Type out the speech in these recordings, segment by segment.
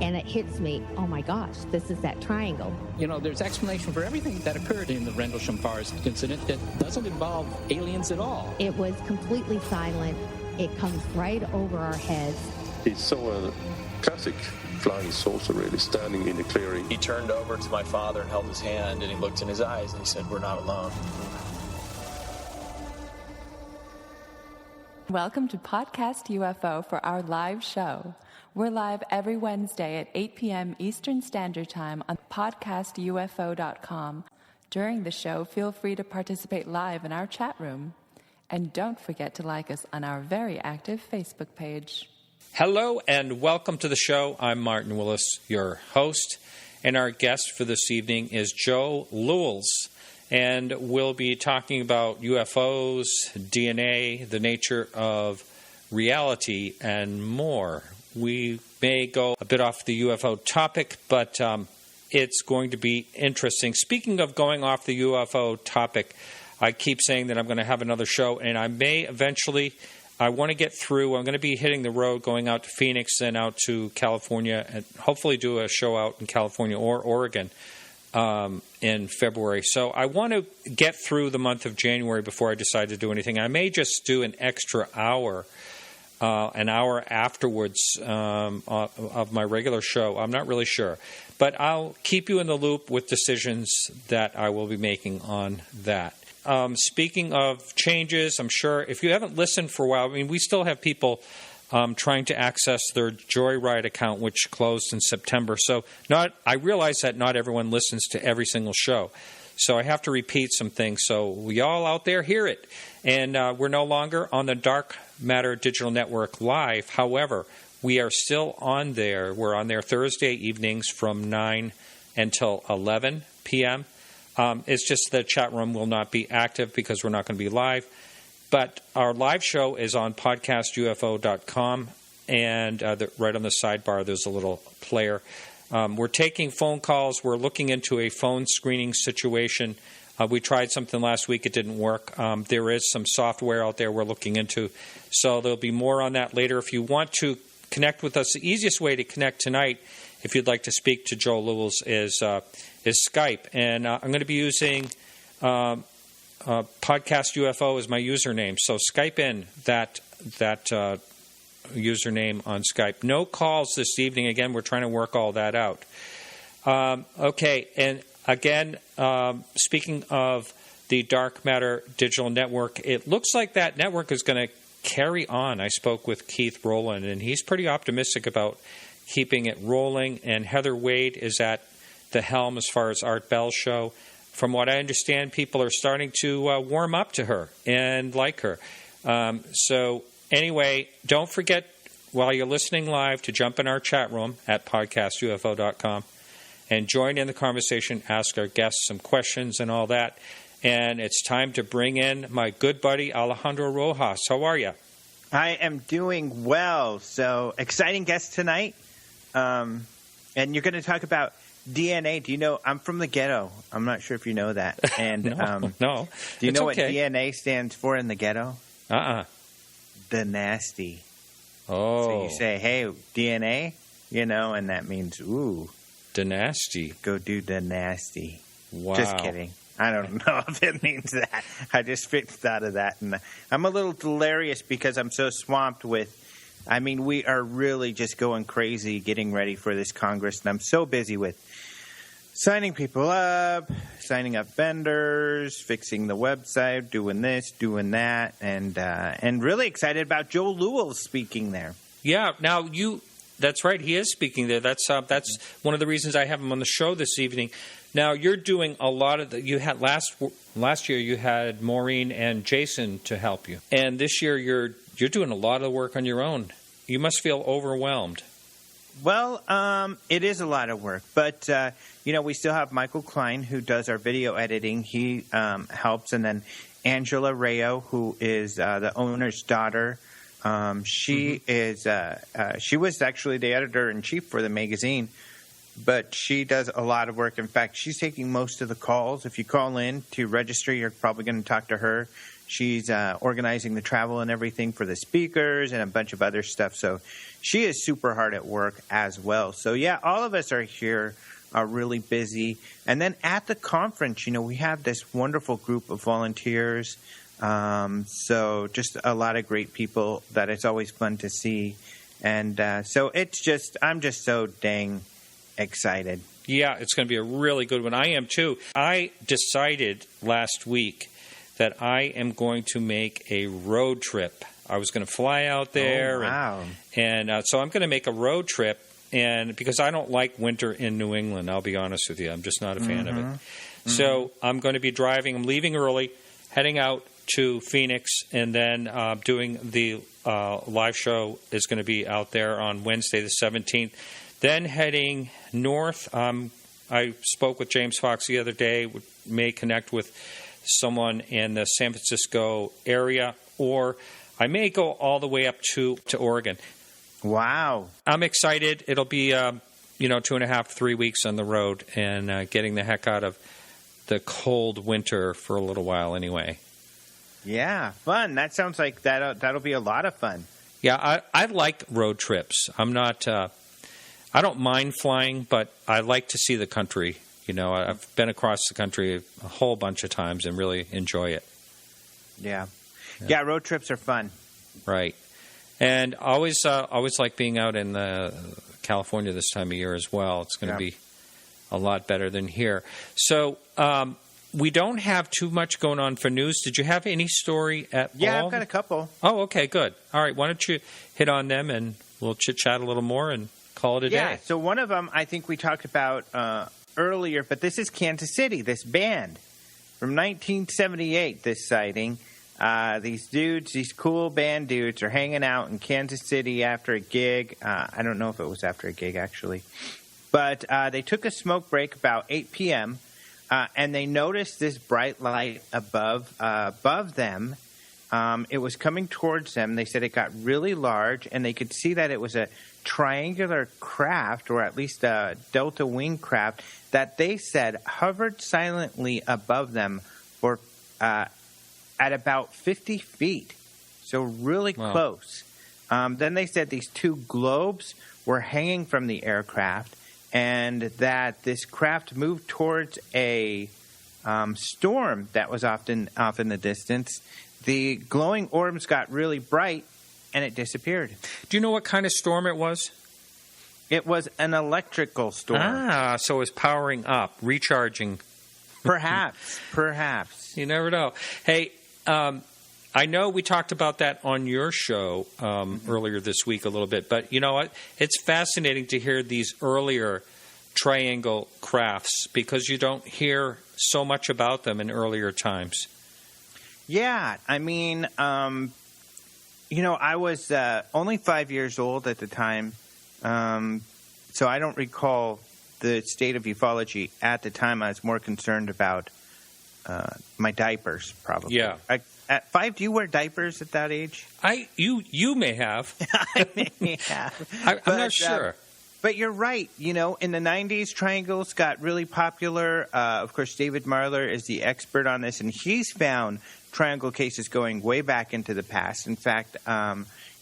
and it hits me, oh my gosh, this is that triangle. You know, there's explanation for everything that occurred in the Rendlesham Forest incident that doesn't involve aliens at all. It was completely silent. It comes right over our heads. He saw a classic flying saucer really standing in the clearing. He turned over to my father and held his hand, and he looked in his eyes and he said, "We're not alone." Welcome to Podcast UFO for our live show. We're live every Wednesday at 8 p.m. Eastern Standard Time on podcastufo.com. During the show, feel free to participate live in our chat room. And don't forget to like us on our very active Facebook page. Hello and welcome to the show. I'm Martin Willis, your host. And our guest for this evening is Joe Lewels. And we'll be talking about UFOs, DNA, the nature of reality, and more. We may go a bit off the UFO topic, but it's going to be interesting. Speaking of going off the UFO topic, I keep saying that I'm going to have another show, and I may eventually. I want to get through. I'm going to be hitting the road, going out to Phoenix and out to California, and hopefully do a show out in California or Oregon in February. So I want to get through the month of January before I decide to do anything. I may just do an extra hour. An hour afterwards of my regular show. I'm not really sure. But I'll keep you in the loop with decisions that I will be making on that. Speaking of changes, I'm sure if you haven't listened for a while, I mean, we still have people trying to access their Joyride account, which closed in September. So I realize that not everyone listens to every single show. So I have to repeat some things. So we all out there hear it. And we're no longer on the Dark Matter Digital Network live. However, we are still on there. We're on there Thursday evenings from 9 until 11 p.m. It's just the chat room will not be active because we're not going to be live. But our live show is on podcastufo.com. And right on the sidebar, there's a little player. We're taking phone calls. We're looking into a phone screening situation. We tried something last week. It didn't work. There is some software out there we're looking into. So there'll be more on that later. If you want to connect with us, the easiest way to connect tonight, if you'd like to speak to Joe Lewels, is Skype. And I'm going to be using Podcast UFO as my username. So Skype in that username on Skype. No calls this evening. Again, we're trying to work all that out. Okay, and again, speaking of the Dark Matter Digital Network, it looks like that network is going to carry on. I spoke with Keith Rowland, and he's pretty optimistic about keeping it rolling, and Heather Wade is at the helm as far as Art Bell's show. From what I understand, people are starting to warm up to her and like her. So anyway, don't forget, while you're listening live, to jump in our chat room at podcastufo.com. And join in the conversation, ask our guests some questions and all that. And it's time to bring in my good buddy, Alejandro Rojas. How are you? I am doing well. So, exciting guest tonight. And you're going to talk about DNA. Do you know, I'm from the ghetto. I'm not sure if you know that. And no. Do you know what DNA stands for in the ghetto? The nasty. Oh. So you say, hey, DNA, and that means, ooh. The nasty. Go do the nasty. Wow. Just kidding. I don't know if it means that. I just thought of that. And I'm a little delirious because I'm so swamped with, we are really just going crazy getting ready for this Congress. And I'm so busy with signing people up, signing up vendors, fixing the website, doing this, doing that. And really excited about Joe Lewels speaking there. Yeah. Now, that's right. He is speaking there. That's one of the reasons I have him on the show this evening. Now, you're doing a lot of you had last year you had Maureen and Jason to help you, and this year you're doing a lot of the work on your own. You must feel overwhelmed. Well, it is a lot of work, but we still have Michael Klein who does our video editing. He helps, and then Angela Rayo, who is the owner's daughter. She was actually the editor-in-chief for the magazine, but she does a lot of work. In fact, she's taking most of the calls. If you call in to register, you're probably going to talk to her. She's organizing the travel and everything for the speakers and a bunch of other stuff. So she is super hard at work as well. So, yeah, all of us are here, are really busy. And then at the conference, we have this wonderful group of volunteers. So just a lot of great people that it's always fun to see. And so I'm just so dang excited. Yeah, it's going to be a really good one. I am too. I decided last week that I am going to make a road trip. I was going to fly out there. Oh, wow. And so I'm going to make a road trip, and because I don't like winter in New England, I'll be honest with you. I'm just not a fan of it. Mm-hmm. So I'm going to be driving. I'm leaving early, heading out to Phoenix, and then doing the live show is going to be out there on Wednesday the 17th. Then heading north, I spoke with James Fox the other day, may connect with someone in the San Francisco area, or I may go all the way up to Oregon. Wow. I'm excited. It'll be, 2.5, 3 weeks on the road and getting the heck out of the cold winter for a little while anyway. Yeah, fun. That sounds like that'll be a lot of fun. Yeah, I like road trips. I'm not... I don't mind flying, but I like to see the country. I've been across the country a whole bunch of times and really enjoy it. Yeah, road trips are fun. Right. And always like being out in California this time of year as well. It's going to be a lot better than here. So we don't have too much going on for news. Did you have any story at all? Yeah, I've got a couple. Oh, okay, good. All right, why don't you hit on them and we'll chit-chat a little more and call it a day. Yeah, so one of them I think we talked about earlier, but this is Kansas City, this band from 1978, this sighting. These cool band dudes are hanging out in Kansas City after a gig. I don't know if it was after a gig, actually. But they took a smoke break about 8 p.m., and they noticed this bright light above them. It was coming towards them. They said it got really large, and they could see that it was a triangular craft, or at least a delta wing craft, that they said hovered silently above them for at about 50 feet. So really close. Then they said these two globes were hanging from the aircraft, and that this craft moved towards a storm that was off in the distance. The glowing orbs got really bright, and it disappeared. Do you know what kind of storm it was? It was an electrical storm. Ah, so it was powering up, recharging. Perhaps. You never know. Hey, I know we talked about that on your show earlier this week a little bit, but you know what? It's fascinating to hear these earlier triangle crafts because you don't hear so much about them in earlier times. Yeah, I mean, I was only 5 years old at the time, so I don't recall the state of ufology at the time. I was more concerned about my diapers, probably. Yeah. At 5, do you wear diapers at that age? You may have. I may have. I'm not sure. But you're right. In the 90s, triangles got really popular. Of course, David Marler is the expert on this, and he's found triangle cases going way back into the past. In fact,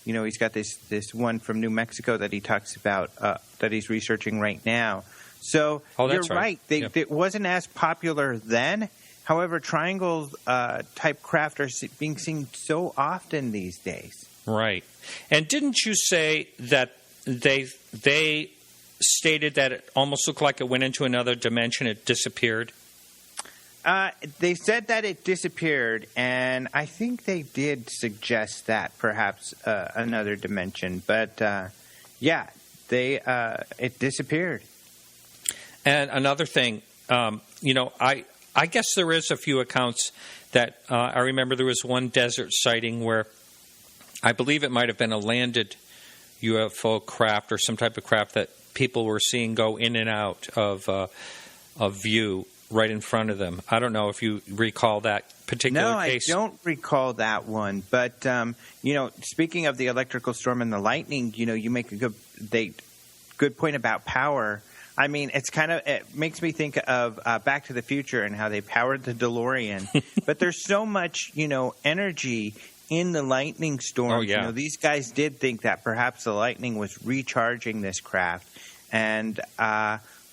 he's got this one from New Mexico that he talks about that he's researching right now. So you're right. It wasn't as popular then. However, triangle type craft are being seen so often these days. Right. And didn't you say that they stated that it almost looked like it went into another dimension, it disappeared? They said that it disappeared, and I think they did suggest that perhaps another dimension. But, it disappeared. And another thing, I guess there is a few accounts that I remember there was one desert sighting where I believe it might have been a landed UFO craft or some type of craft that people were seeing go in and out of view right in front of them. I don't know if you recall that particular case. No, I don't recall that one. But, speaking of the electrical storm and the lightning, you make a good point about power. I mean, it makes me think of Back to the Future and how they powered the DeLorean. But there's so much, energy in the lightning storm. Oh, yeah. These guys did think that perhaps the lightning was recharging this craft. And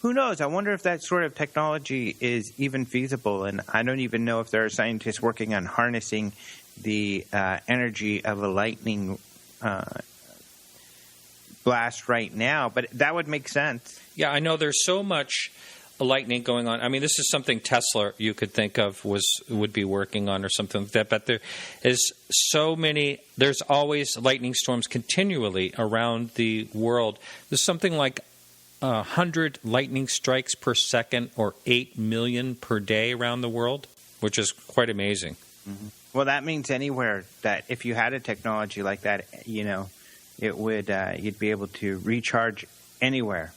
who knows? I wonder if that sort of technology is even feasible. And I don't even know if there are scientists working on harnessing the energy of a lightning blast right now. But that would make sense. Yeah, I know there's so much lightning going on. I mean, this is something Tesla you could think of would be working on or something like that. But there is so many. There's always lightning storms continually around the world. There's something like 100 lightning strikes per second, or 8 million per day around the world, which is quite amazing. Mm-hmm. Well, that means anywhere that if you had a technology like that, it would you'd be able to recharge anywhere.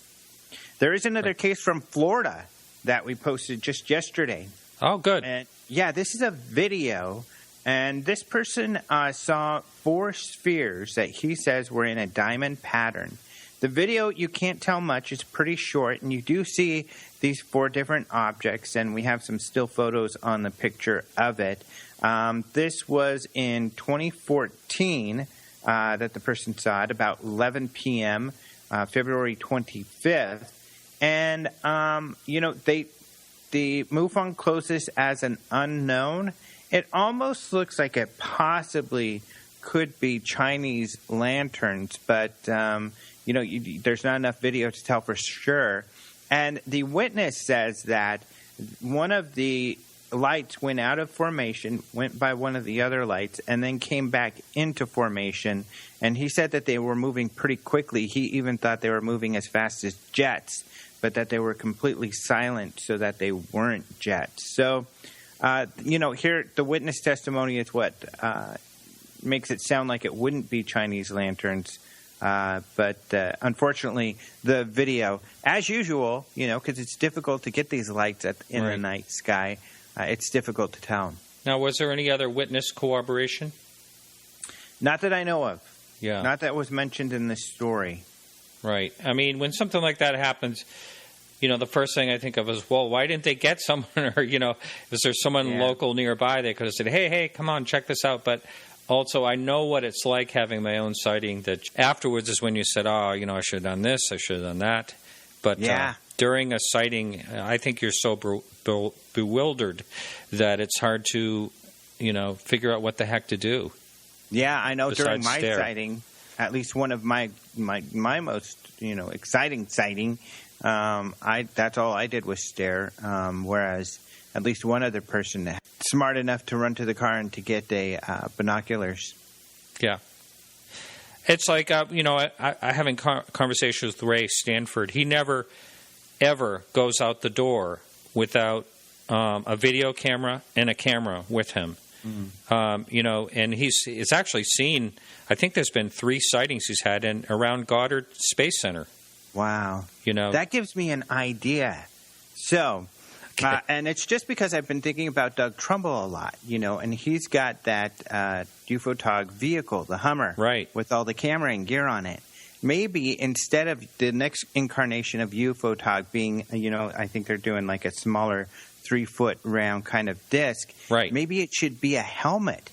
There is another case from Florida that we posted just yesterday. Oh, good. And, this is a video, and this person saw 4 spheres that he says were in a diamond pattern. The video, you can't tell much. It's pretty short, and you do see these 4 different objects, and we have some still photos on the picture of it. This was in 2014 that the person saw it, about 11 p.m., February 25th. And, the MUFON closes as an unknown. It almost looks like it possibly could be Chinese lanterns, but, there's not enough video to tell for sure. And the witness says that one of the lights went out of formation, went by one of the other lights, and then came back into formation. And he said that they were moving pretty quickly. He even thought they were moving as fast as jets, but that they were completely silent so that they weren't jets. So, here the witness testimony is what makes it sound like it wouldn't be Chinese lanterns. But unfortunately, the video, as usual, because it's difficult to get these lights in the night sky, it's difficult to tell. Now, was there any other witness corroboration? Not that I know of. Yeah. Not that was mentioned in this story. Right. I mean, when something like that happens, the first thing I think of is, well, why didn't they get someone? Or, is there someone local nearby? They could have said, hey, come on, check this out. But also, I know what it's like having my own sighting, that afterwards is when you said, I should have done this, I should have done that. But during a sighting, I think you're so bewildered that it's hard to, figure out what the heck to do. Yeah, I know. During my stare. sighting, at least one of my most, exciting sighting, that's all I did was stare, whereas at least one other person smart enough to run to the car and to get binoculars. Yeah. It's like, I having conversations with Ray Stanford. He never, ever goes out the door without a video camera and a camera with him. Mm-hmm. And he's actually seen, I think there's been 3 sightings he's had around Goddard Space Center. Wow. That gives me an idea. So... and it's just because I've been thinking about Doug Trumbull a lot, and he's got that UFOTOG vehicle, the Hummer, right, with all the camera and gear on it. Maybe instead of the next incarnation of UFOTOG being, I think they're doing like a smaller 3-foot round kind of disc. Right. Maybe it should be a helmet.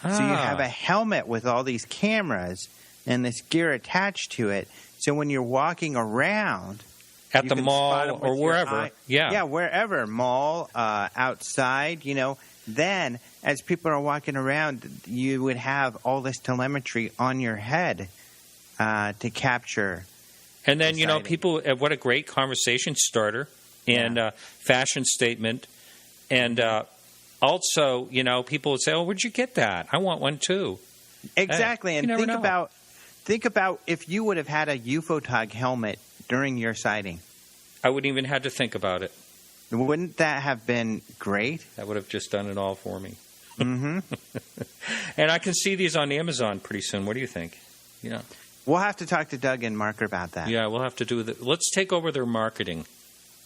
So you have a helmet with all these cameras and this gear attached to it. So when you're walking around... At the mall or wherever. Yeah, wherever. Mall, outside, Then, as people are walking around, you would have all this telemetry on your head to capture. And then, people, what a great conversation starter and fashion statement. And also, people would say, oh, where'd you get that? I want one too. Exactly. Hey, and think about if you would have had a UFOTOG helmet during your sighting. I wouldn't even have to think about it. Wouldn't that have been great? That would have just done it all for me. Mm-hmm. And I can see these on Amazon pretty soon. What do you think? Yeah. We'll have to talk to Doug and Marker about that. Yeah, we'll have to do that. Let's take over their marketing.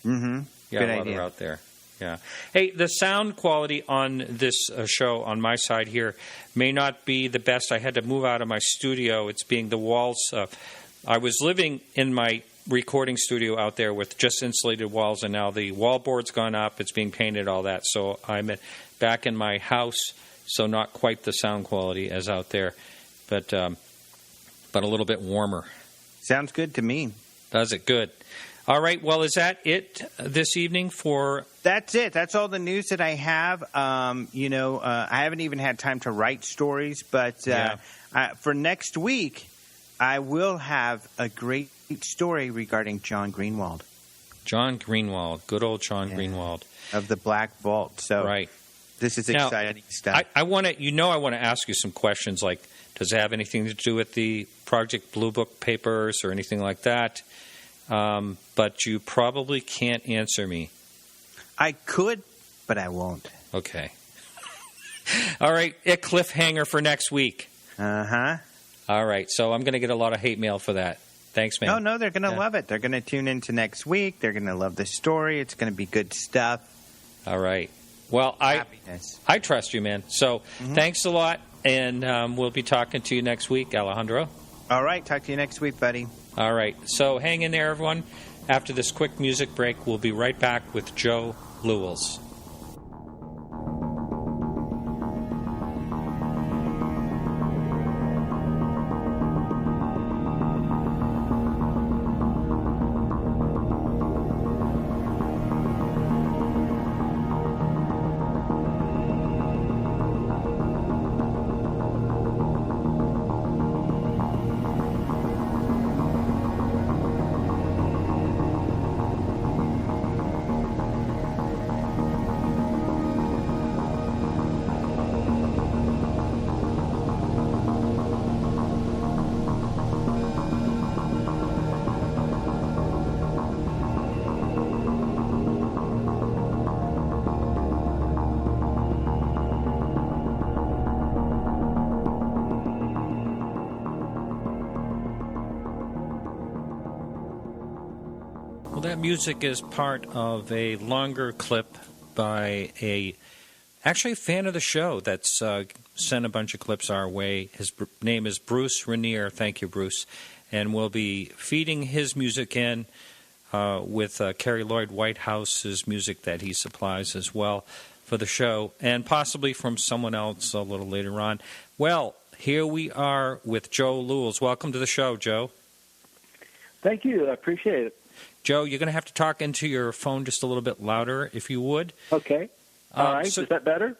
Mm-hmm. Yeah, good while idea. They're out there. Yeah. Hey, the sound quality on this show on my side here may not be the best. I had to move out of my studio. It's being the walls. I was living in my recording studio out there with just insulated walls, and now the wallboard's gone up. It's being painted, all that. So I'm back in my house, so not quite the sound quality as out there, but a little bit warmer. Sounds good to me. Does it? Good. All right. Well, is that it this evening for... That's it. That's all the news that I have. I haven't even had time to write stories, but for next week, I will have a great story regarding John Greenwald. John Greenwald. Good old John Greenwald. Of the Black Vault. So right. This is exciting stuff. I want to ask you some questions like, does it have anything to do with the Project Blue Book papers or anything like that? But you probably can't answer me. I could, but I won't. Okay. All right. A cliffhanger for next week. Uh-huh. All right. So I'm going to get a lot of hate mail for that. Thanks, man. No, they're going to love it. They're going to tune into next week. They're going to love the story. It's going to be good stuff. All right. Well, I trust you, man. So thanks a lot, and we'll be talking to you next week, Alejandro. All right. Talk to you next week, buddy. All right. So hang in there, everyone. After this quick music break, we'll be right back with Joe Lewels. Well, that music is part of a longer clip by actually a fan of the show that's sent a bunch of clips our way. His name is Bruce Rainier. Thank you, Bruce. And we'll be feeding his music in with Carrie Lloyd Whitehouse's music that he supplies as well for the show, and possibly from someone else a little later on. Well, here we are with Joe Lewels. Welcome to the show, Joe. Thank you. I appreciate it. Joe, you're going to have to talk into your phone just a little bit louder, if you would. Okay. All right. So is that better?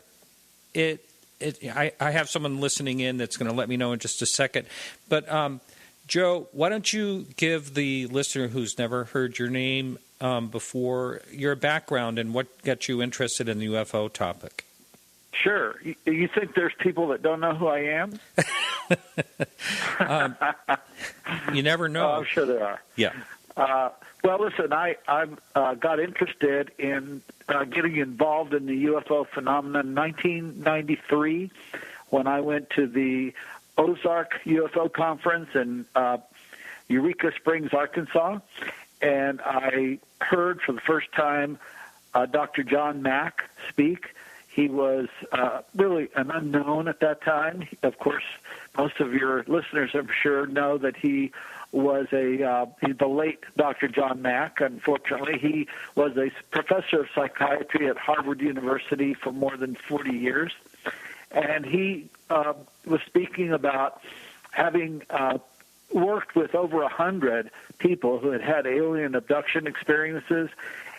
I have someone listening in that's going to let me know in just a second. But, Joe, why don't you give the listener who's never heard your name before your background and what got you interested in the UFO topic? Sure. You think there's people that don't know who I am? You never know. Oh, I'm sure there are. Yeah. Well, listen, I got interested in getting involved in the UFO phenomenon in 1993 when I went to the Ozark UFO conference in Eureka Springs, Arkansas, and I heard for the first time Dr. John Mack speak. He was really an unknown at that time. Of course, most of your listeners, I'm sure, know that he was the late Dr. John Mack. Unfortunately, he was a professor of psychiatry at Harvard University for more than 40 years. And he was speaking about having worked with over 100 people who had had alien abduction experiences.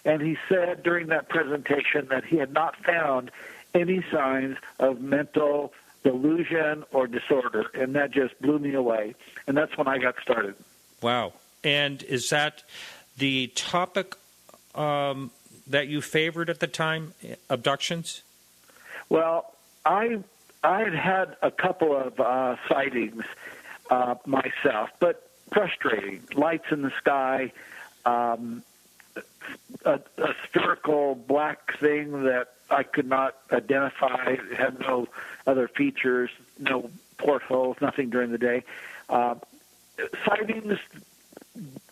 And he said during that presentation that he had not found any signs of mental delusion or disorder, and that just blew me away. And that's when I got started. Wow. And is that the topic that you favored at the time, abductions? Well, I had a couple of sightings myself, but frustrating. Lights in the sky, a spherical black thing that I could not identify. It had no other features, no portholes, nothing during the day. Sightings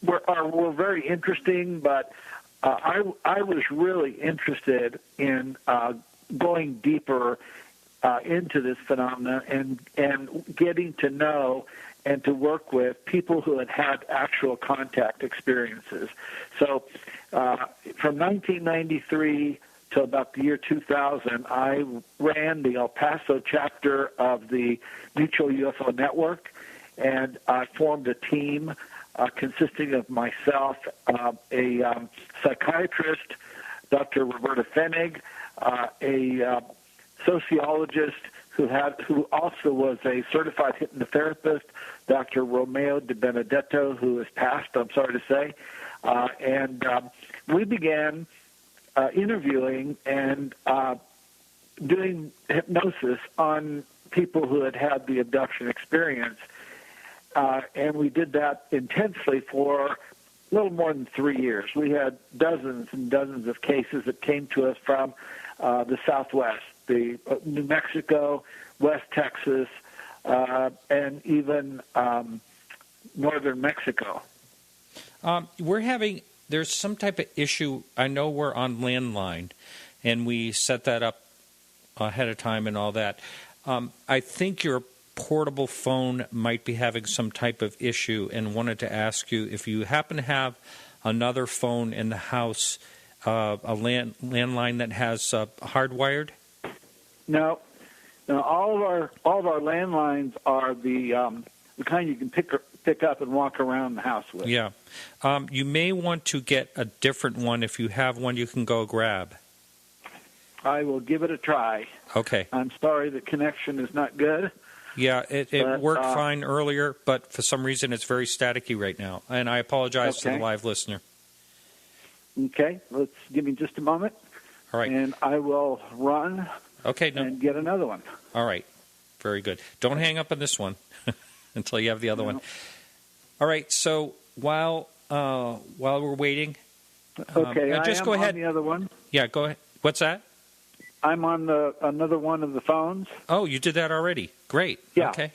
were very interesting, but I was really interested in going deeper into this phenomenon and getting to know and to work with people who had had actual contact experiences. So from 1993 to about the year 2000, I ran the El Paso chapter of the Mutual UFO Network, and I formed a team consisting of myself, a psychiatrist, Dr. Roberta Fenig, a sociologist who also was a certified hypnotherapist, Dr. Romeo De Benedetto, who has passed, I'm sorry to say, and we began interviewing and doing hypnosis on people who had had the abduction experience, and we did that intensely for a little more than 3 years. We had dozens and dozens of cases that came to us from the Southwest, the New Mexico, West Texas, and even northern Mexico. There's some type of issue. I know we're on landline, and we set that up ahead of time and all that. I think your portable phone might be having some type of issue, and wanted to ask you if you happen to have another phone in the house, a landline that has hardwired. No, all of our landlines are the kind you can pick up and walk around the house with. Yeah, you may want to get a different one. If you have one, you can go grab. I will give it a try. Okay. I'm sorry the connection is not good. Yeah, it worked fine earlier, but for some reason it's very staticky right now, and I apologize to the live listener. Okay, let's give me just a moment. All right. And I will run and get another one. All right. Very good. Don't hang up on this one until you have the other one. All right, so while we're waiting... Okay, just go ahead. On the other one. Yeah, go ahead. What's that? I'm on another one of the phones. Oh, you did that already. Great. Yeah. Okay.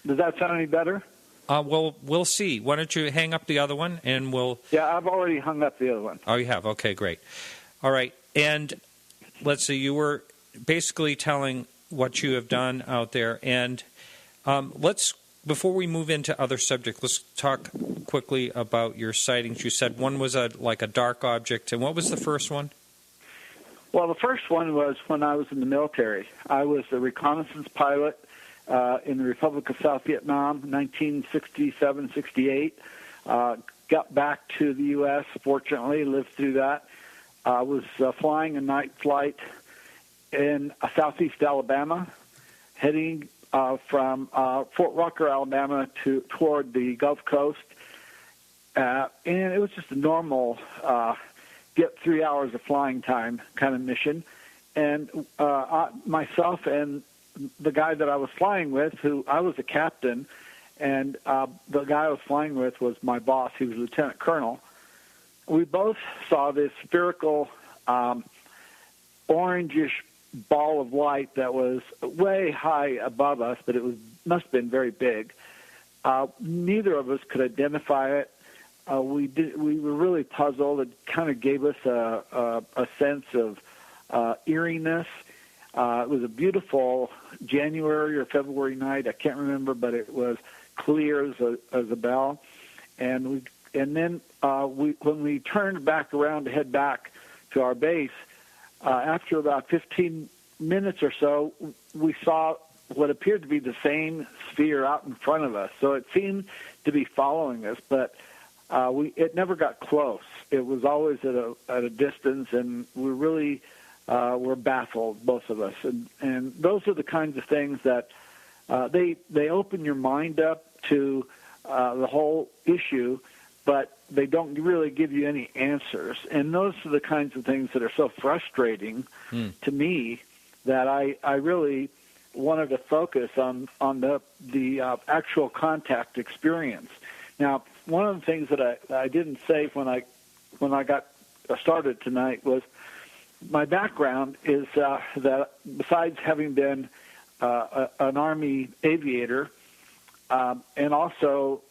Does that sound any better? Well, we'll see. Why don't you hang up the other one, and we'll... Yeah, I've already hung up the other one. Oh, you have? Okay, great. All right, and let's see, you were basically telling what you have done out there, and before we move into other subjects, let's talk quickly about your sightings. You said one was like a dark object, and what was the first one? Well, the first one was when I was in the military. I was a reconnaissance pilot in the Republic of South Vietnam, 1967-68. Got back to the U.S., fortunately, lived through that. I was flying a night flight in southeast Alabama, heading from Fort Rucker, Alabama, toward the Gulf Coast. And it was just a normal get 3 hours of flying time kind of mission. And myself and the guy that I was flying with, who I was a captain, and the guy I was flying with was my boss. He was a lieutenant colonel. We both saw this spherical orangish ball of light that was way high above us, but it must have been very big. Neither of us could identify it. We were really puzzled. It kind of gave us a sense of eeriness. It was a beautiful January or February night. I can't remember, but it was clear as a bell. And then when we turned back around to head back to our base, after about 15 minutes or so, we saw what appeared to be the same sphere out in front of us. So it seemed to be following us, but it never got close. It was always at a distance, and we really were baffled, both of us. And those are the kinds of things that they open your mind up to the whole issue, but they don't really give you any answers. And those are the kinds of things that are so frustrating to me that I really wanted to focus on the actual contact experience. Now, one of the things that I didn't say when I got started tonight was my background is that besides having been an Army aviator and also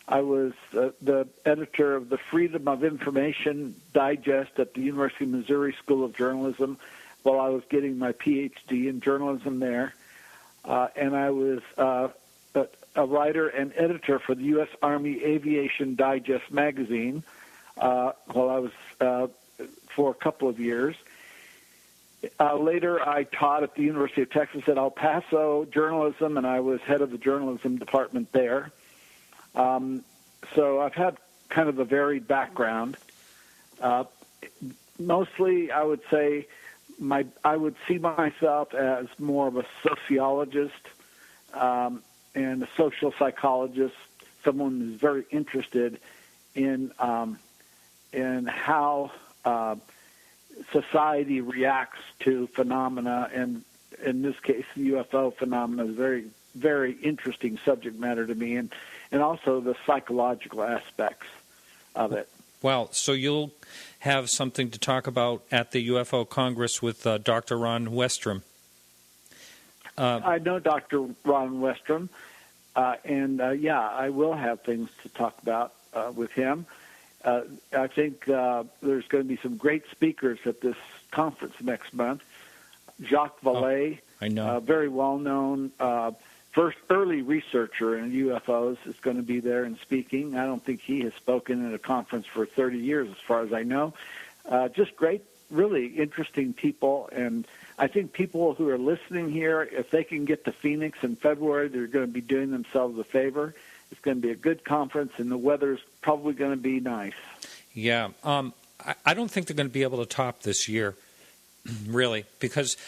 I was the editor of the Freedom of Information Digest at the University of Missouri School of Journalism while I was getting my Ph.D. in journalism there. And I was a writer and editor for the U.S. Army Aviation Digest magazine while I was for a couple of years. Later, I taught at the University of Texas at El Paso journalism, and I was head of the journalism department there. So I've had kind of a varied background. Mostly, I would say, I would see myself as more of a sociologist and a social psychologist, someone who's very interested in how society reacts to phenomena, and in this case, the UFO phenomena is very, very interesting subject matter to me, and also the psychological aspects of it. Well, so you'll have something to talk about at the UFO Congress with Dr. Ron Westrom. I know Dr. Ron Westrom, and I will have things to talk about with him. I think there's going to be some great speakers at this conference next month. Jacques Vallée, I know. Very well-known first early researcher in UFOs, is going to be there and speaking. I don't think he has spoken at a conference for 30 years, as far as I know. Just great, really interesting people, and I think people who are listening here, if they can get to Phoenix in February, they're going to be doing themselves a favor. It's going to be a good conference, and the weather's probably going to be nice. Yeah. I don't think they're going to be able to top this year, really, because,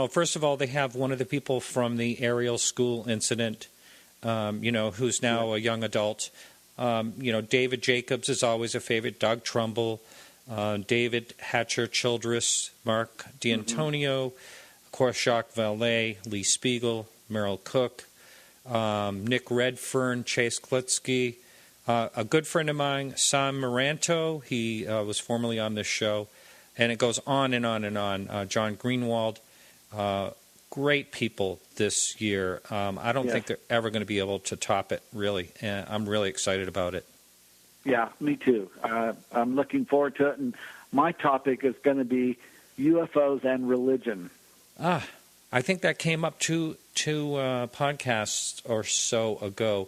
first of all, they have one of the people from the Ariel school incident, who's now a young adult. David Jacobs is always a favorite, Doug Trumbull, David Hatcher Childress, Mark D'Antonio, of course, Jacques Vallée, Lee Spiegel, Merrill Cook, Nick Redfern, Chase Klitsky, a good friend of mine, Sam Maranto. He was formerly on this show, and it goes on and on and on. John Greenwald, great people this year. I don't think they're ever going to be able to top it, really, and I'm really excited about it. Yeah, me too. I'm looking forward to it, and my topic is going to be UFOs and religion. I think that came up two podcasts or so ago.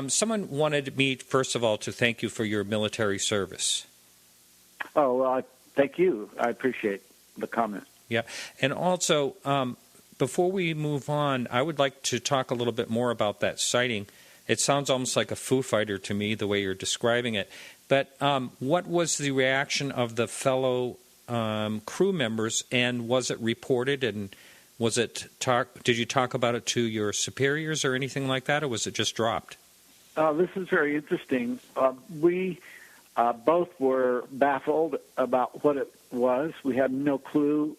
Someone wanted me, first of all, to thank you for your military service. Oh, well, thank you. I appreciate the comment. Yeah, and also, before we move on, I would like to talk a little bit more about that sighting. It sounds almost like a Foo Fighter to me, the way you're describing it. But what was the reaction of the fellow crew members, and was it reported, and did you talk about it to your superiors or anything like that, or was it just dropped? This is very interesting. We both were baffled about what it was. We had no clue.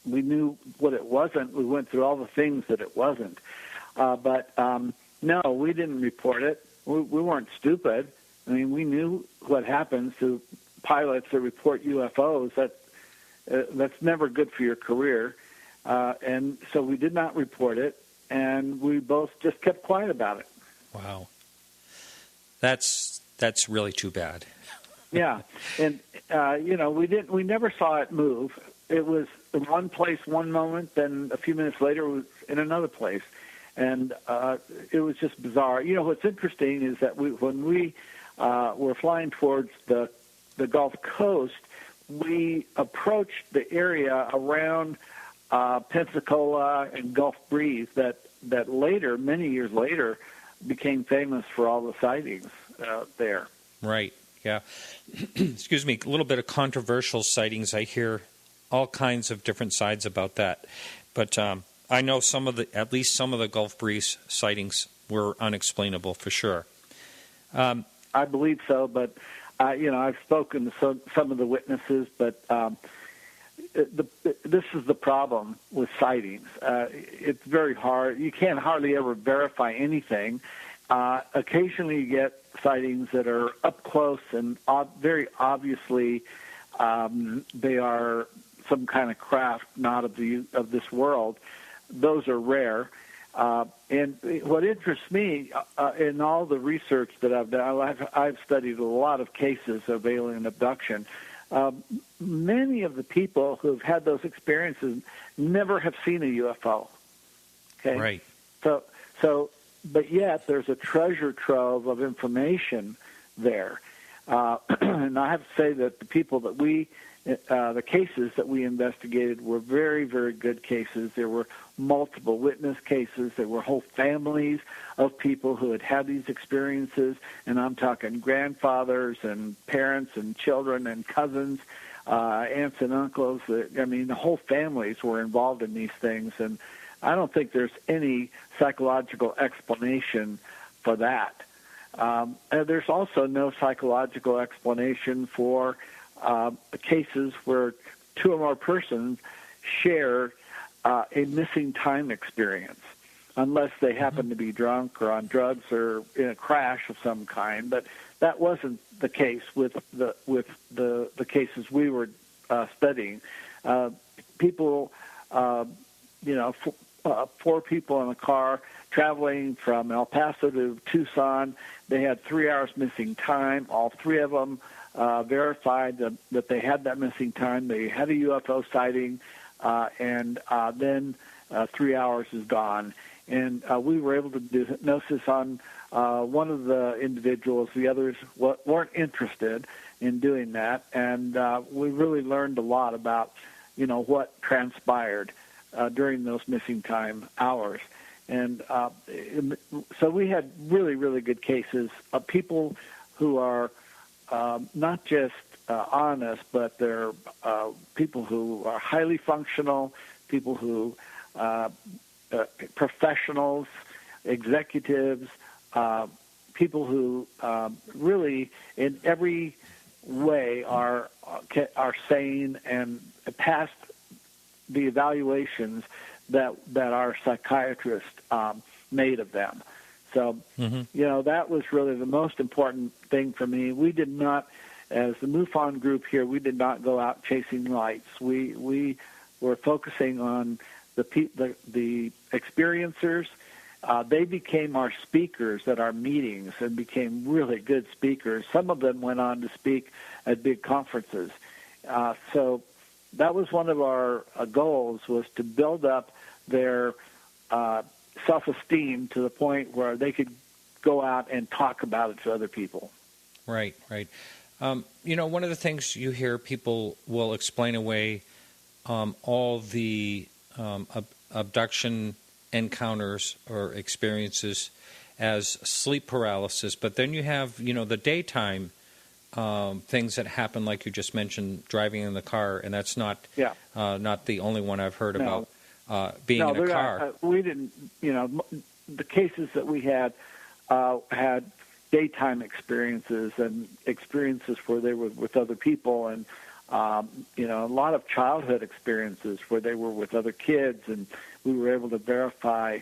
We knew what it wasn't. We went through all the things that it wasn't. But no, we didn't report it. We weren't stupid. I mean, we knew what happens to pilots that report UFOs. That's never good for your career. And so we did not report it, and we both just kept quiet about it. Wow. That's really too bad. Yeah. And, we never saw it move. It was in one place one moment, then a few minutes later it was in another place. And it was just bizarre. What's interesting is that when we were flying towards the Gulf Coast, we approached the area around Pensacola and Gulf Breeze that later, many years later, became famous for all the sightings there. Right, yeah. Excuse me, a little bit of controversial sightings. I hear all kinds of different sides about that. But I know at least some of the Gulf Breeze sightings were unexplainable for sure. I believe so, but I've spoken to some of the witnesses, but this is the problem with sightings. It's very hard. You can't hardly ever verify anything. Occasionally you get sightings that are up close and very obviously they are some kind of craft not of this world. Those are rare. And what interests me in all the research that I've done, I've studied a lot of cases of alien abduction. Many of the people who've had those experiences never have seen a UFO. Okay, right. So but yet there's a treasure trove of information there. And I have to say that the people that the cases that we investigated were very, very good cases. There were multiple witness cases. There were whole families of people who had had these experiences, and I'm talking grandfathers and parents and children and cousins, aunts and uncles. I mean, the whole families were involved in these things, and I don't think there's any psychological explanation for that. And there's also no psychological explanation for cases where two or more persons share a missing time experience, unless they happen to be drunk or on drugs or in a crash of some kind. But that wasn't the case with the cases we were studying. People, four people in a car traveling from El Paso to Tucson. They had 3 hours missing time. All three of them verified that they had that missing time. They had a UFO sighting, and then 3 hours is gone. And we were able to do hypnosis on one of the individuals. The others weren't interested in doing that. And we really learned a lot about, what transpired during those missing time hours. And so we had really, really good cases of people who are not just honest, but they're people who are highly functional, people who professionals, executives, people who really in every way are sane and past the evaluations that our psychiatrist made of them. So, that was really the most important thing for me. We did not, as the MUFON group here, we did not go out chasing lights. We were focusing on the experiencers. They became our speakers at our meetings and became really good speakers. Some of them went on to speak at big conferences. So that was one of our goals, was to build up their self-esteem to the point where they could go out and talk about it to other people. Right. One of the things you hear, people will explain away all the abduction encounters or experiences as sleep paralysis, but then you have, the daytime things that happen, like you just mentioned, driving in the car, and that's not the only one I've heard about. Being in a car. We didn't, the cases that we had daytime experiences and experiences where they were with other people, and, a lot of childhood experiences where they were with other kids, and we were able to verify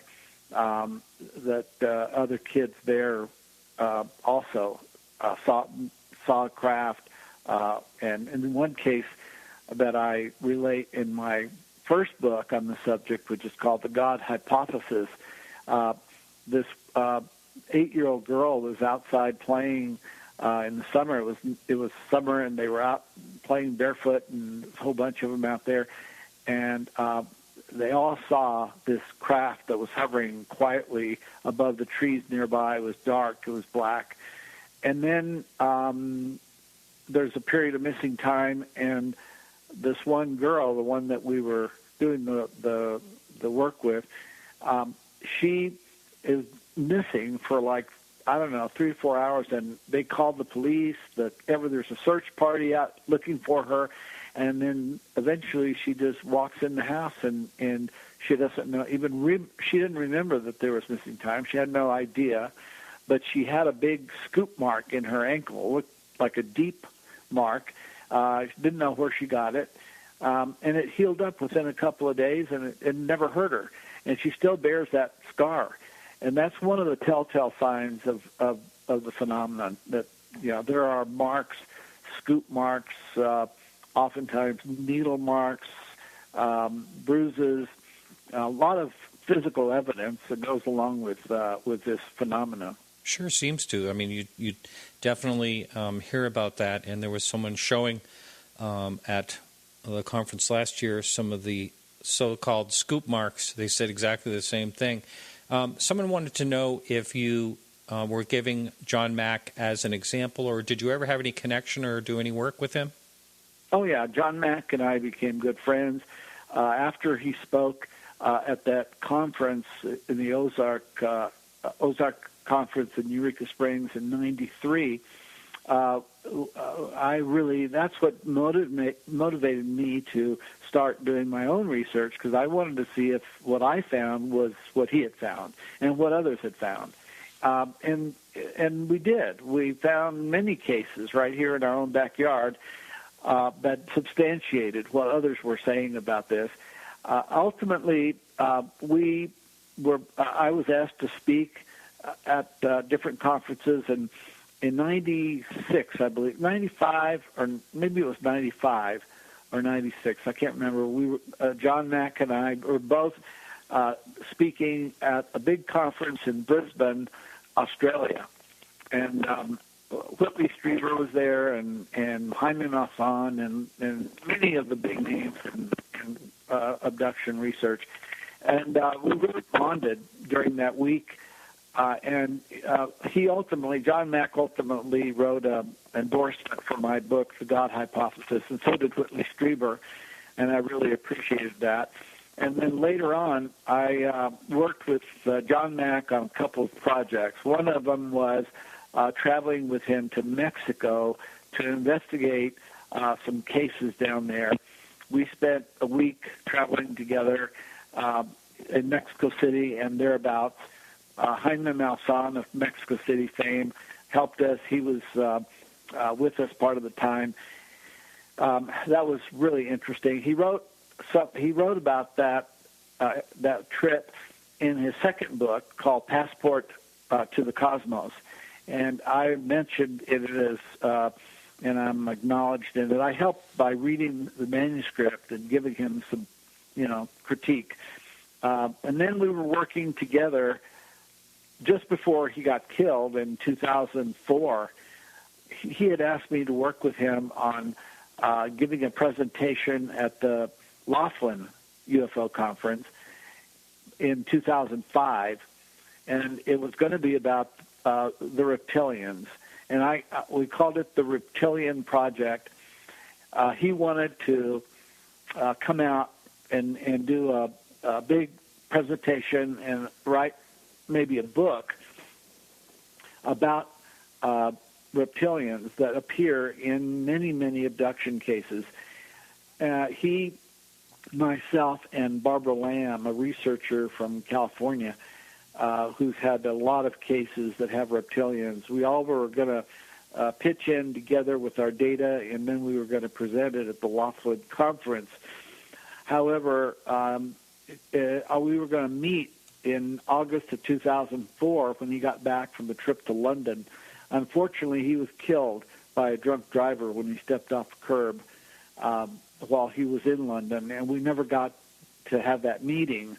that other kids there also saw craft. And in one case that I relate in my first book on the subject, which is called The God Hypothesis, this 8-year-old girl was outside playing in the summer. It was summer, and they were out playing barefoot, and a whole bunch of them out there, and they all saw this craft that was hovering quietly above the trees nearby. It was dark. It was black. And then there's a period of missing time, and this one girl, the one that we were doing the work with, she is missing for 3 or 4 hours, and they called the police. There's a search party out looking for her, and then eventually she just walks in the house, and she doesn't know she didn't remember that there was missing time. She had no idea, but she had a big scoop mark in her ankle, looked like a deep mark. She didn't know where she got it. And it healed up within a couple of days, and it never hurt her. And she still bears that scar. And that's one of the telltale signs of the phenomenon, that there are marks, scoop marks, oftentimes needle marks, bruises, a lot of physical evidence that goes along with this phenomena. Sure seems to. I mean, you definitely hear about that, and there was someone showing at the conference last year some of the so-called scoop marks. They said exactly the same thing. Someone wanted to know if you were giving John Mack as an example, or did you ever have any connection or do any work with him? Oh, yeah. John Mack and I became good friends. After he spoke at that conference in the Ozark Conference in Eureka Springs in '93, that's what motivated me to start doing my own research, because I wanted to see if what I found was what he had found and what others had found. And we did. We found many cases right here in our own backyard that substantiated what others were saying about this. Ultimately, I was asked to speak at different conferences, and in '96, I believe, '95, or maybe it was '95 or '96, I can't remember. John Mack and I were both speaking at a big conference in Brisbane, Australia, and Whitley Strieber was there, and Jaime Maussan, and many of the big names in abduction research, and we really bonded during that week. And John Mack ultimately wrote an endorsement for my book, The God Hypothesis, and so did Whitley Strieber, and I really appreciated that. And then later on, I worked with John Mack on a couple of projects. One of them was traveling with him to Mexico to investigate some cases down there. We spent a week traveling together in Mexico City and thereabouts. Jaime Maussan of Mexico City fame helped us. He was with us part of the time. That was really interesting. He wrote about that trip in his second book called Passport to the Cosmos, and I mentioned it as, and I'm acknowledged in it. I helped by reading the manuscript and giving him some, critique, and then we were working together. Just before he got killed in 2004, he had asked me to work with him on giving a presentation at the Laughlin UFO conference in 2005, and it was going to be about the reptilians, and we called it the Reptilian Project. He wanted to come out and do a big presentation and write maybe a book about reptilians that appear in many, many abduction cases. He, myself, and Barbara Lamb, a researcher from California, who's had a lot of cases that have reptilians, we all were going to pitch in together with our data, and then we were going to present it at the Laughlin conference. However, we were going to meet in August of 2004 when he got back from the trip to London. Unfortunately, he was killed by a drunk driver when he stepped off the curb while he was in London, and we never got to have that meeting.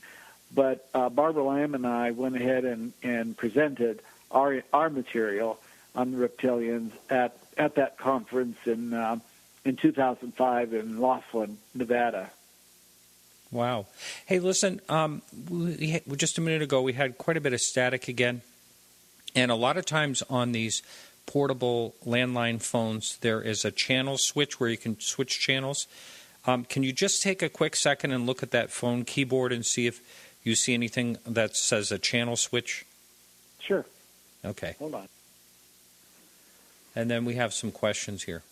But Barbara Lamb and I went ahead and presented our material on the reptilians at that conference in 2005 in Laughlin, Nevada. Wow. Hey, listen, just a minute ago we had quite a bit of static again. And a lot of times on these portable landline phones, there is a channel switch where you can switch channels. Can you just take a quick second and look at that phone keyboard and see if you see anything that says a channel switch? Sure. Okay. Hold on. And then we have some questions here.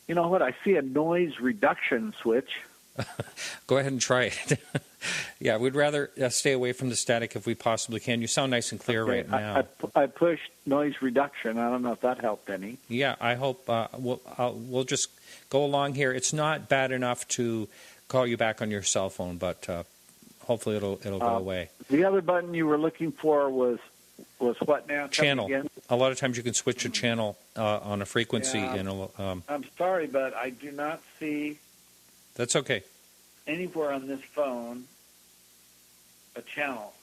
You know what? I see a noise reduction switch. Go ahead and try it. Yeah, we'd rather stay away from the static if we possibly can. You sound nice and clear right now. I pushed noise reduction. I don't know if that helped any. Yeah, I hope we'll just go along here. It's not bad enough to call you back on your cell phone, but hopefully it'll go away. The other button you were looking for was what now? Channel. A lot of times you can switch a channel on a frequency. Yeah. I'm sorry, but I do not see. That's okay. Anywhere on this phone, a channel.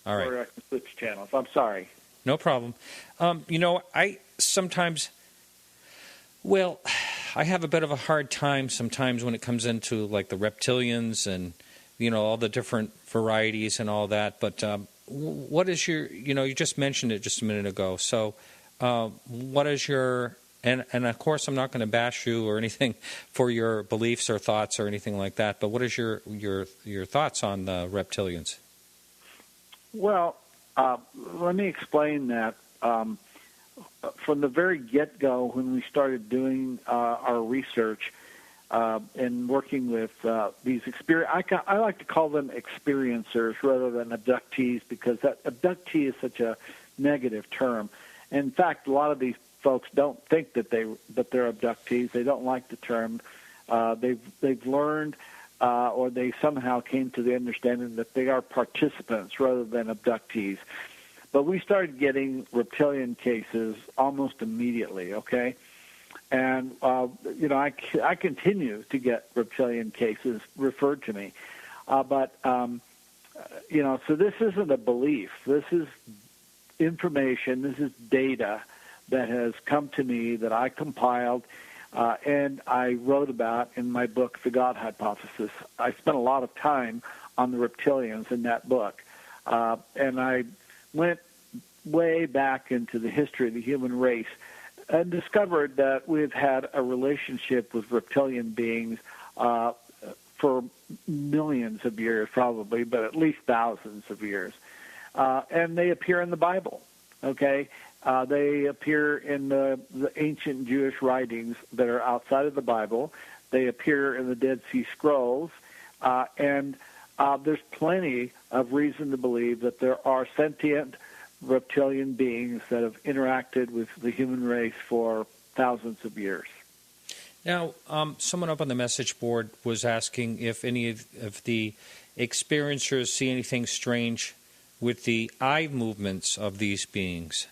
All right. Or I can switch channels. I'm sorry. No problem. I sometimes, I have a bit of a hard time sometimes when it comes into like the reptilians and all the different varieties and all that. But what is your, you just mentioned it just a minute ago. So what is your, and of course I'm not going to bash you or anything for your beliefs or thoughts or anything like that, but what is your thoughts on the reptilians? Well, let me explain that. From the very get-go, when we started doing our research and working with these I like to call them experiencers rather than abductees, because that abductee is such a negative term. In fact, a lot of these folks don't think that they're abductees. They don't like the term. They've learned or they somehow came to the understanding that they are participants rather than abductees. But we started getting reptilian cases almost immediately, okay? And, I continue to get reptilian cases referred to me. So this isn't a belief. This is information. This is data that has come to me that I compiled and I wrote about in my book, The God Hypothesis. I spent a lot of time on the reptilians in that book. And I went way back into the history of the human race and discovered that we've had a relationship with reptilian beings for millions of years, probably, but at least thousands of years. And they appear in the Bible, okay? They appear in the ancient Jewish writings that are outside of the Bible. They appear in the Dead Sea Scrolls. And there's plenty of reason to believe that there are sentient reptilian beings that have interacted with the human race for thousands of years. Now, someone up on the message board was asking if any of the experiencers see anything strange with the eye movements of these beings.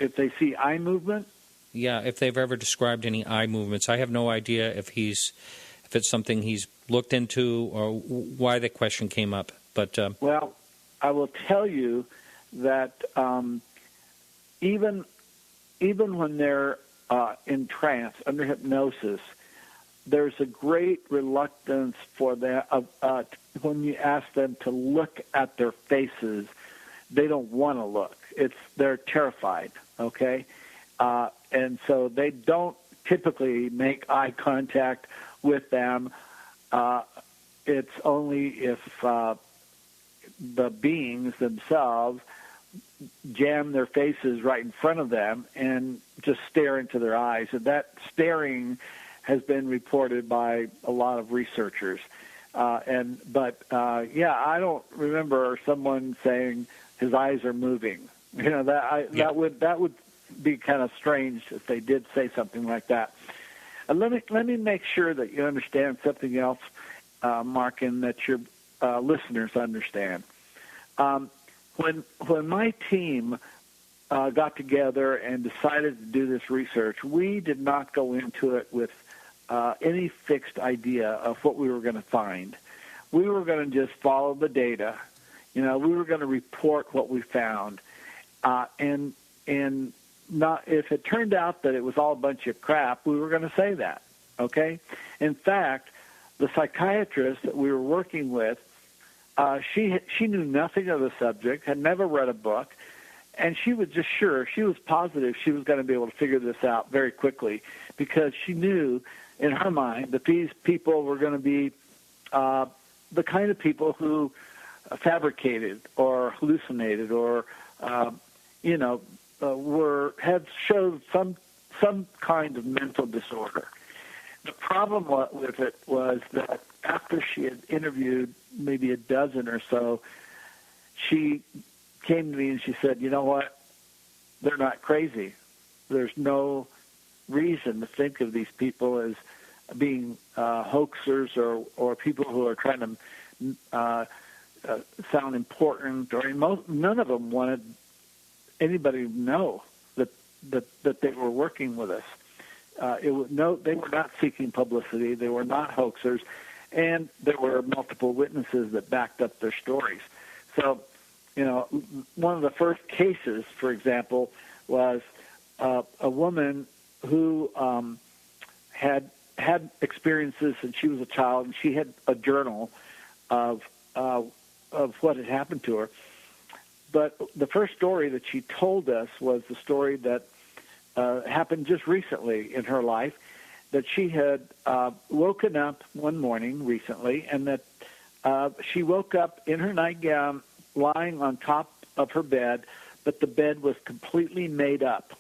If they see eye movement? Yeah, if they've ever described any eye movements. I have no idea if it's something he's looked into or why the question came up. But well, I will tell you that even when they're in trance, under hypnosis, there's a great reluctance for them. When you ask them to look at their faces, they don't want to look. They're terrified, okay? And so they don't typically make eye contact with them. It's only if the beings themselves jam their faces right in front of them and just stare into their eyes. And that staring has been reported by a lot of researchers. I don't remember someone saying his eyes are moving. That would be kind of strange if they did say something like that. And let me make sure that you understand something else, Mark, and that your listeners understand. When my team got together and decided to do this research, we did not go into it with any fixed idea of what we were going to find. We were going to just follow the data. We were going to report what we found, and not if it turned out that it was all a bunch of crap, we were going to say that. Okay. In fact, the psychiatrist that we were working with, she knew nothing of the subject, had never read a book, and she was just sure, she was positive she was going to be able to figure this out very quickly, because she knew in her mind that these people were going to be the kind of people who fabricated or hallucinated or had showed some kind of mental disorder. The problem with it was that after she had interviewed maybe a dozen or so, she came to me and she said, "You know what? They're not crazy. There's no reason to think of these people as being hoaxers or people who are trying to sound important, or none of them wanted anybody to know that they were working with us. They were not seeking publicity. They were not hoaxers, and there were multiple witnesses that backed up their stories. So, one of the first cases, for example, was a woman who had had experiences since she was a child, and she had a journal of what had happened to her. But the first story that she told us was the story that happened just recently in her life, that she had woken up one morning recently, and that she woke up in her nightgown lying on top of her bed, but the bed was completely made up,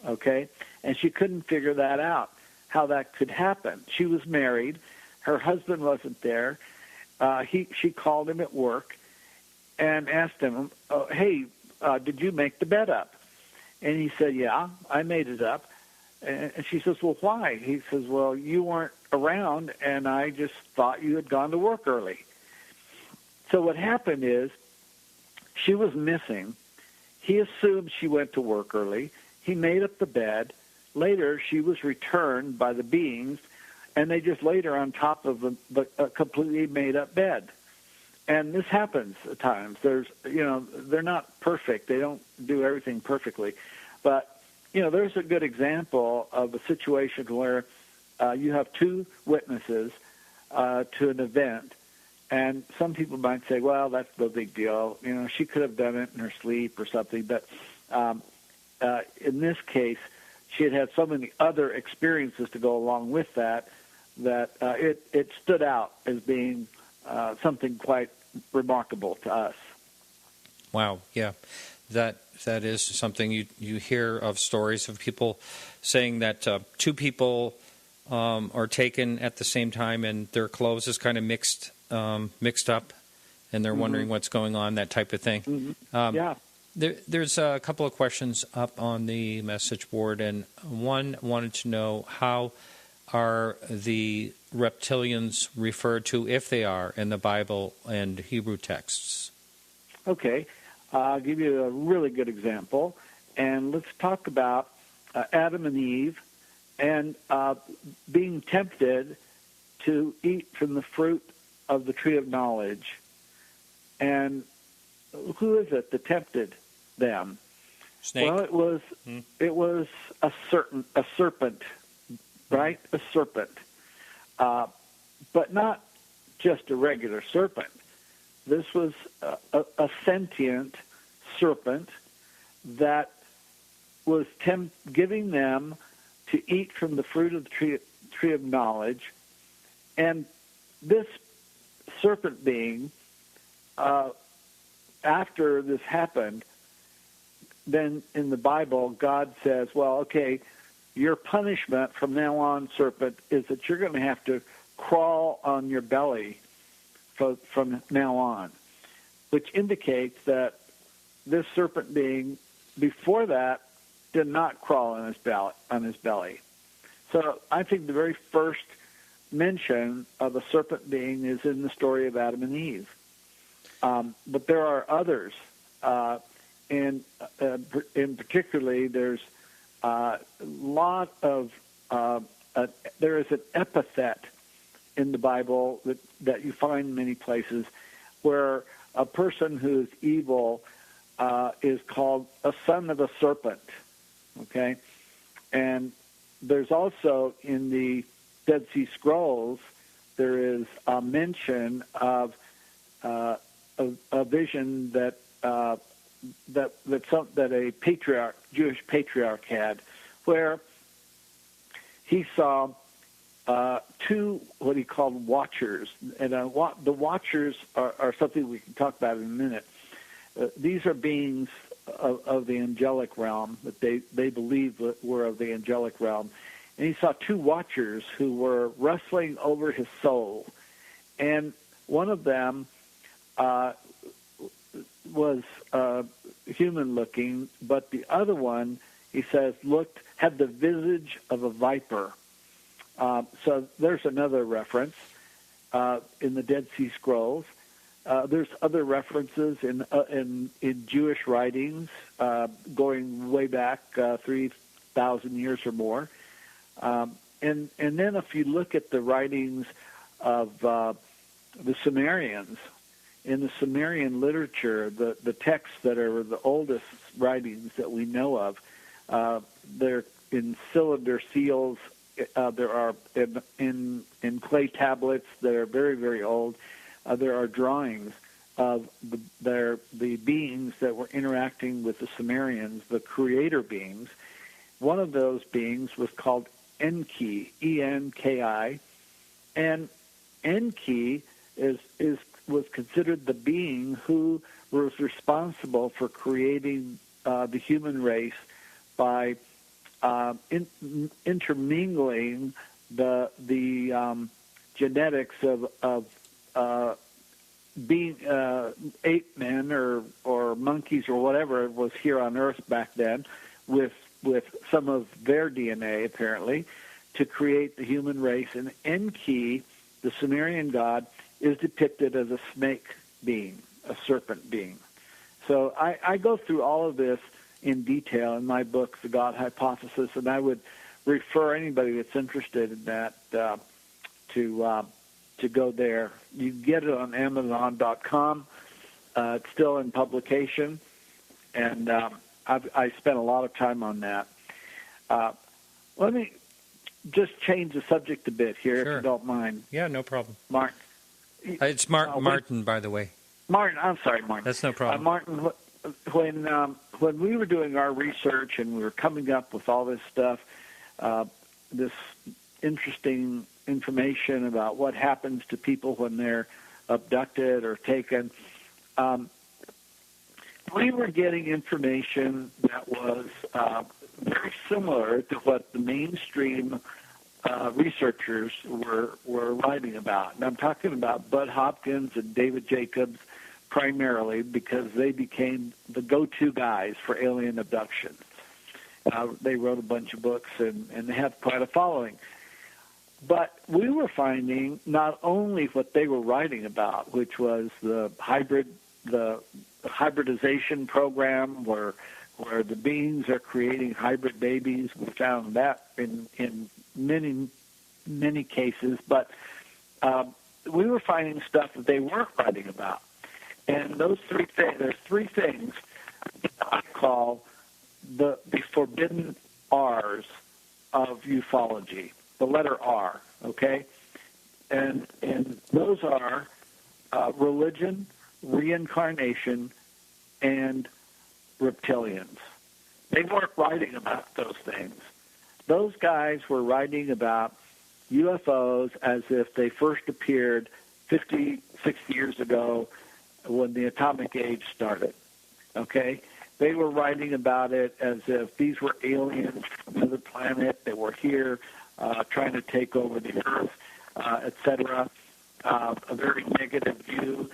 okay? And she couldn't figure that out, how that could happen. She was married. Her husband wasn't there. She called him at work and asked him, hey, did you make the bed up? And he said, yeah, I made it up. And she says, well, why? He says, well, you weren't around, and I just thought you had gone to work early. So what happened is she was missing. He assumed she went to work early. He made up the bed. Later, she was returned by the beings, and they just laid her on top of a completely made-up bed. And this happens at times. They're not perfect. They don't do everything perfectly. But, there's a good example of a situation where you have two witnesses to an event, and some people might say, well, that's no big deal. She could have done it in her sleep or something. But in this case, she had so many other experiences to go along with that it stood out as being something quite remarkable to us. Wow, yeah. That is something you hear of stories of people saying that two people are taken at the same time and their clothes is kind of mixed up, and they're wondering what's going on, that type of thing. Yeah. There's a couple of questions up on the message board, and one wanted to know, how are the reptilians referred to, if they are, in the Bible and Hebrew texts? Okay. I'll give you a really good example, and let's talk about Adam and Eve and being tempted to eat from the fruit of the tree of knowledge. And who is it that tempted them? Snake. Well, it was a serpent, right? A serpent, but not just a regular serpent. This was a sentient serpent that was giving them to eat from the fruit of the tree of knowledge. And this serpent being, after this happened, then in the Bible, God says, well, okay, your punishment from now on, serpent, is that you're going to have to crawl on your belly from now on, which indicates that this serpent being, before that, did not crawl on his belly. So I think the very first mention of a serpent being is in the story of Adam and Eve. But there are others, and in particularly, there's a lot of there is an epithet in the Bible that you find in many places, where a person who's evil is called a son of a serpent. Okay, and there's also in the Dead Sea Scrolls there is a mention of a vision that a Jewish patriarch had, where he saw two what he called watchers, and the watchers are something we can talk about in a minute. These are beings of the angelic realm that they believe were of the angelic realm. And he saw two watchers who were wrestling over his soul. And one of them was human-looking, but the other one, he says, had the visage of a viper. So there's another reference in the Dead Sea Scrolls. There's other references in Jewish writings going way back 3,000 years or more. And then if you look at the writings of the Sumerians, in the Sumerian literature, the texts that are the oldest writings that we know of, they're in cylinder seals There are in clay tablets that are very, very old. There are drawings of the beings that were interacting with the Sumerians, the creator beings. One of those beings was called Enki, E-N-K-I, and Enki was considered the being who was responsible for creating the human race by intermingling the genetics of being ape men or monkeys or whatever was here on Earth back then with some of their DNA apparently to create the human race. And Enki, the Sumerian god, is depicted as a snake being, a serpent being. So I go through all of this in detail in my book, The God Hypothesis, and I would refer anybody that's interested in that to go there. You can get it on Amazon.com. It's still in publication, and I spent a lot of time on that. Let me just change the subject a bit here, Sure. if you don't mind. Yeah, no problem. Martin. It's Martin, by the way. Martin, I'm sorry, Martin. That's no problem. Martin, when we were doing our research and we were coming up with all this stuff, this interesting information about what happens to people when they're abducted or taken, we were getting information that was very similar to what the mainstream researchers were writing about. And I'm talking about Bud Hopkins and David Jacobs primarily because they became the go-to guys for alien abduction. They wrote a bunch of books and they have quite a following. But we were finding not only what they were writing about, which was the hybridization program where the beings are creating hybrid babies. We found that in many, many cases. But we were finding stuff that they weren't writing about. And those there's three things I call the forbidden R's of ufology. The letter R, okay? And those are religion, reincarnation, and reptilians. They weren't writing about those things. Those guys were writing about UFOs as if they first appeared 50, 60 years ago when the atomic age started, okay? They were writing about it as if these were aliens from another planet that were here trying to take over the Earth, etc. A very negative view.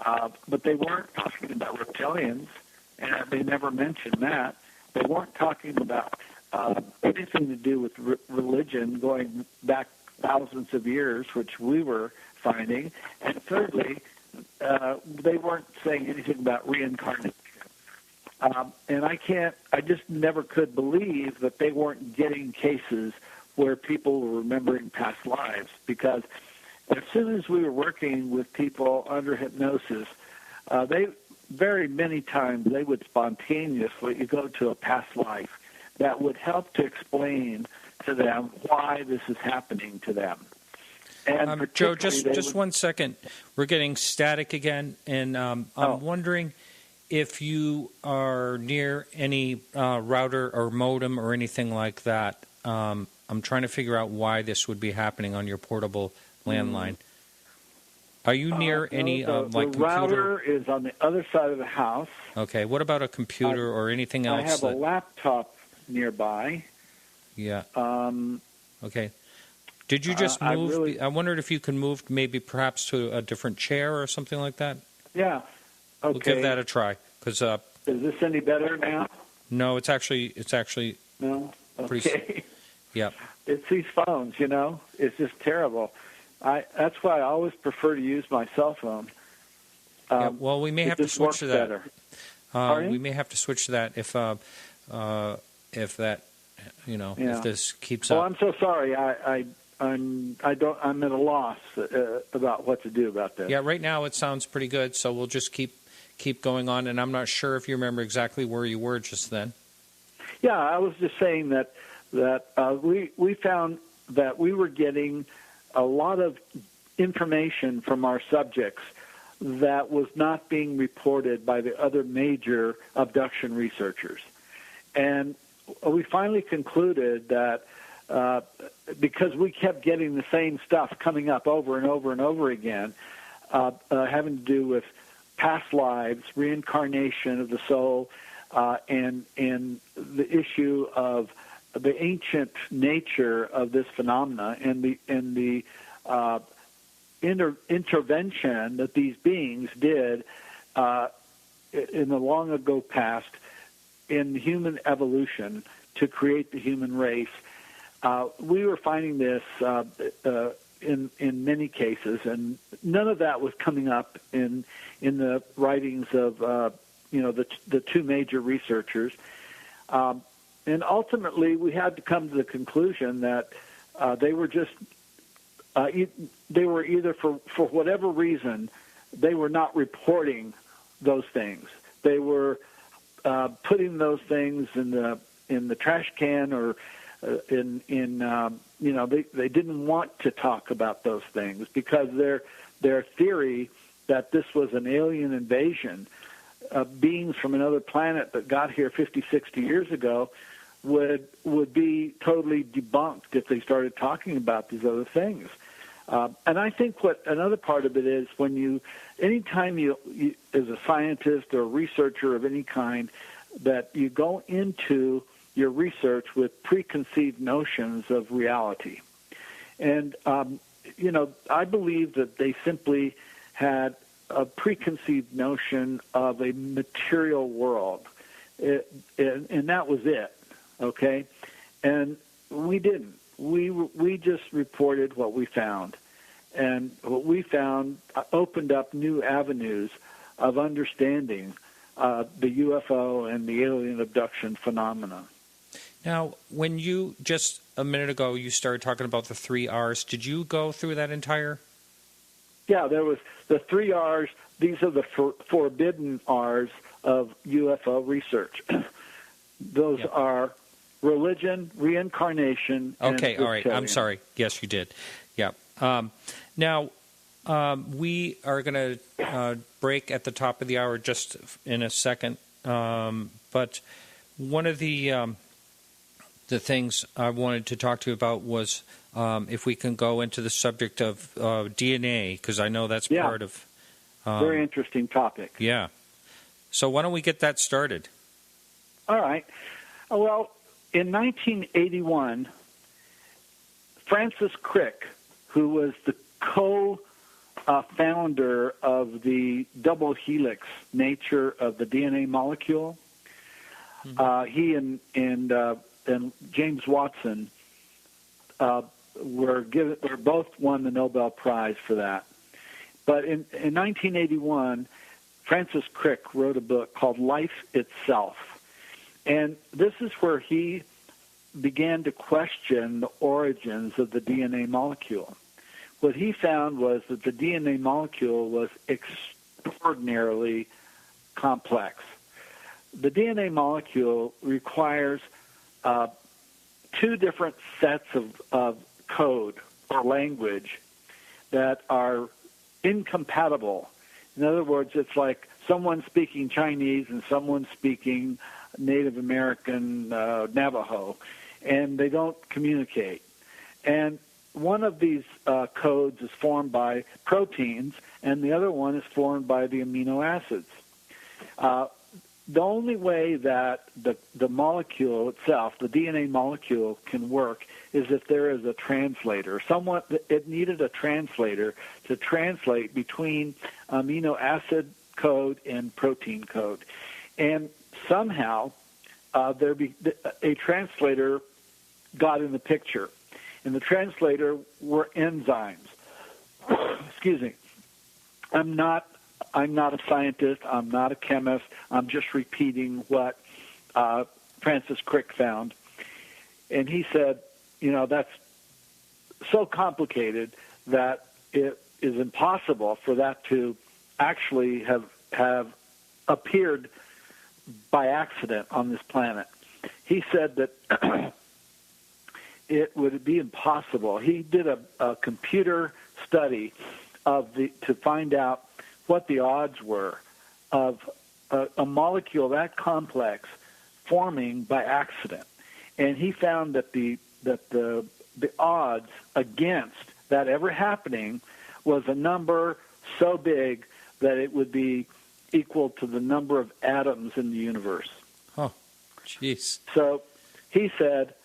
But they weren't talking about reptilians, and they never mentioned that. They weren't talking about anything to do with religion going back thousands of years, which we were finding. And thirdly, they weren't saying anything about reincarnation. And I just never could believe that they weren't getting cases where people were remembering past lives, because as soon as we were working with people under hypnosis, they very many times they would spontaneously go to a past life that would help to explain to them why this is happening to them. And Joe, just 1 second. We're getting static again, and I'm wondering if you are near any router or modem or anything like that. I'm trying to figure out why this would be happening on your portable landline. Are you near any the computer? router is on the other side of the house. Okay. What about a computer or anything else? I have a laptop nearby. Yeah. Okay. Did you just move? I wondered if you can move maybe perhaps to a different chair or something like that. Yeah. Okay. We'll give that a try. Is this any better now? No, it's actually no. Okay. Pretty, yeah. It's these phones, It's just terrible. That's why I always prefer to use my cell phone. Yeah, well, we may have to switch to that. We may have to switch to that if that, if this keeps up. Well, I'm so sorry. I'm at a loss about what to do about this. Yeah, right now it sounds pretty good, so we'll just keep going on. And I'm not sure if you remember exactly where you were just then. Yeah, I was just saying that we found that we were getting a lot of information from our subjects that was not being reported by the other major abduction researchers. And we finally concluded that because we kept getting the same stuff coming up over and over and over again, having to do with past lives, reincarnation of the soul, and the issue of the ancient nature of this phenomena and the intervention that these beings did in the long ago past in human evolution to create the human race. We were finding this in many cases, and none of that was coming up in the writings of the two major researchers. And ultimately, we had to come to the conclusion that they were just they were either for whatever reason they were not reporting those things. They were putting those things in the trash can, or they didn't want to talk about those things because their theory that this was an alien invasion, beings from another planet that got here 50, 60 years ago, would be totally debunked if they started talking about these other things. And I think what another part of it is anytime you as a scientist or a researcher of any kind, that you go into your research with preconceived notions of reality. And, I believe that they simply had a preconceived notion of a material world. And that was it, okay? And we didn't. We just reported what we found. And what we found opened up new avenues of understanding the UFO and the alien abduction phenomena. Now, when you, just a minute ago, you started talking about the 3 R's, did you go through that entire? Yeah, there was the 3 R's. These are the forbidden R's of UFO research. Those are religion, reincarnation, okay, and all right. I'm sorry. Yes, you did. Yeah. Now, we are going to break at the top of the hour just in a second. But one of the things I wanted to talk to you about was if we can go into the subject of DNA, because I know that's part of... very interesting topic. Yeah. So why don't we get that started? All right. Well, in 1981, Francis Crick, who was the co-founder of the double helix nature of the DNA molecule, he and James Watson were both won the Nobel Prize for that. But in 1981, Francis Crick wrote a book called Life Itself. And this is where he began to question the origins of the DNA molecule. What he found was that the DNA molecule was extraordinarily complex. The DNA molecule requires 2 different sets of code or language that are incompatible. In other words, it's like someone speaking Chinese and someone speaking Native American Navajo, and they don't communicate. And one of these codes is formed by proteins, and the other one is formed by the amino acids. The only way that the molecule itself, the DNA molecule, can work is if there is a translator. It needed a translator to translate between amino acid code and protein code. And somehow a translator got in the picture. And the translator were enzymes. Excuse me. I'm not a scientist. I'm not a chemist. I'm just repeating what Francis Crick found. And he said, that's so complicated that it is impossible for that to actually have appeared by accident on this planet. He said that it would be impossible. He did a computer study to find out what the odds were of a molecule that complex forming by accident, and he found that the odds against that ever happening was a number so big that it would be equal to the number of atoms in the universe. Oh, jeez. So he said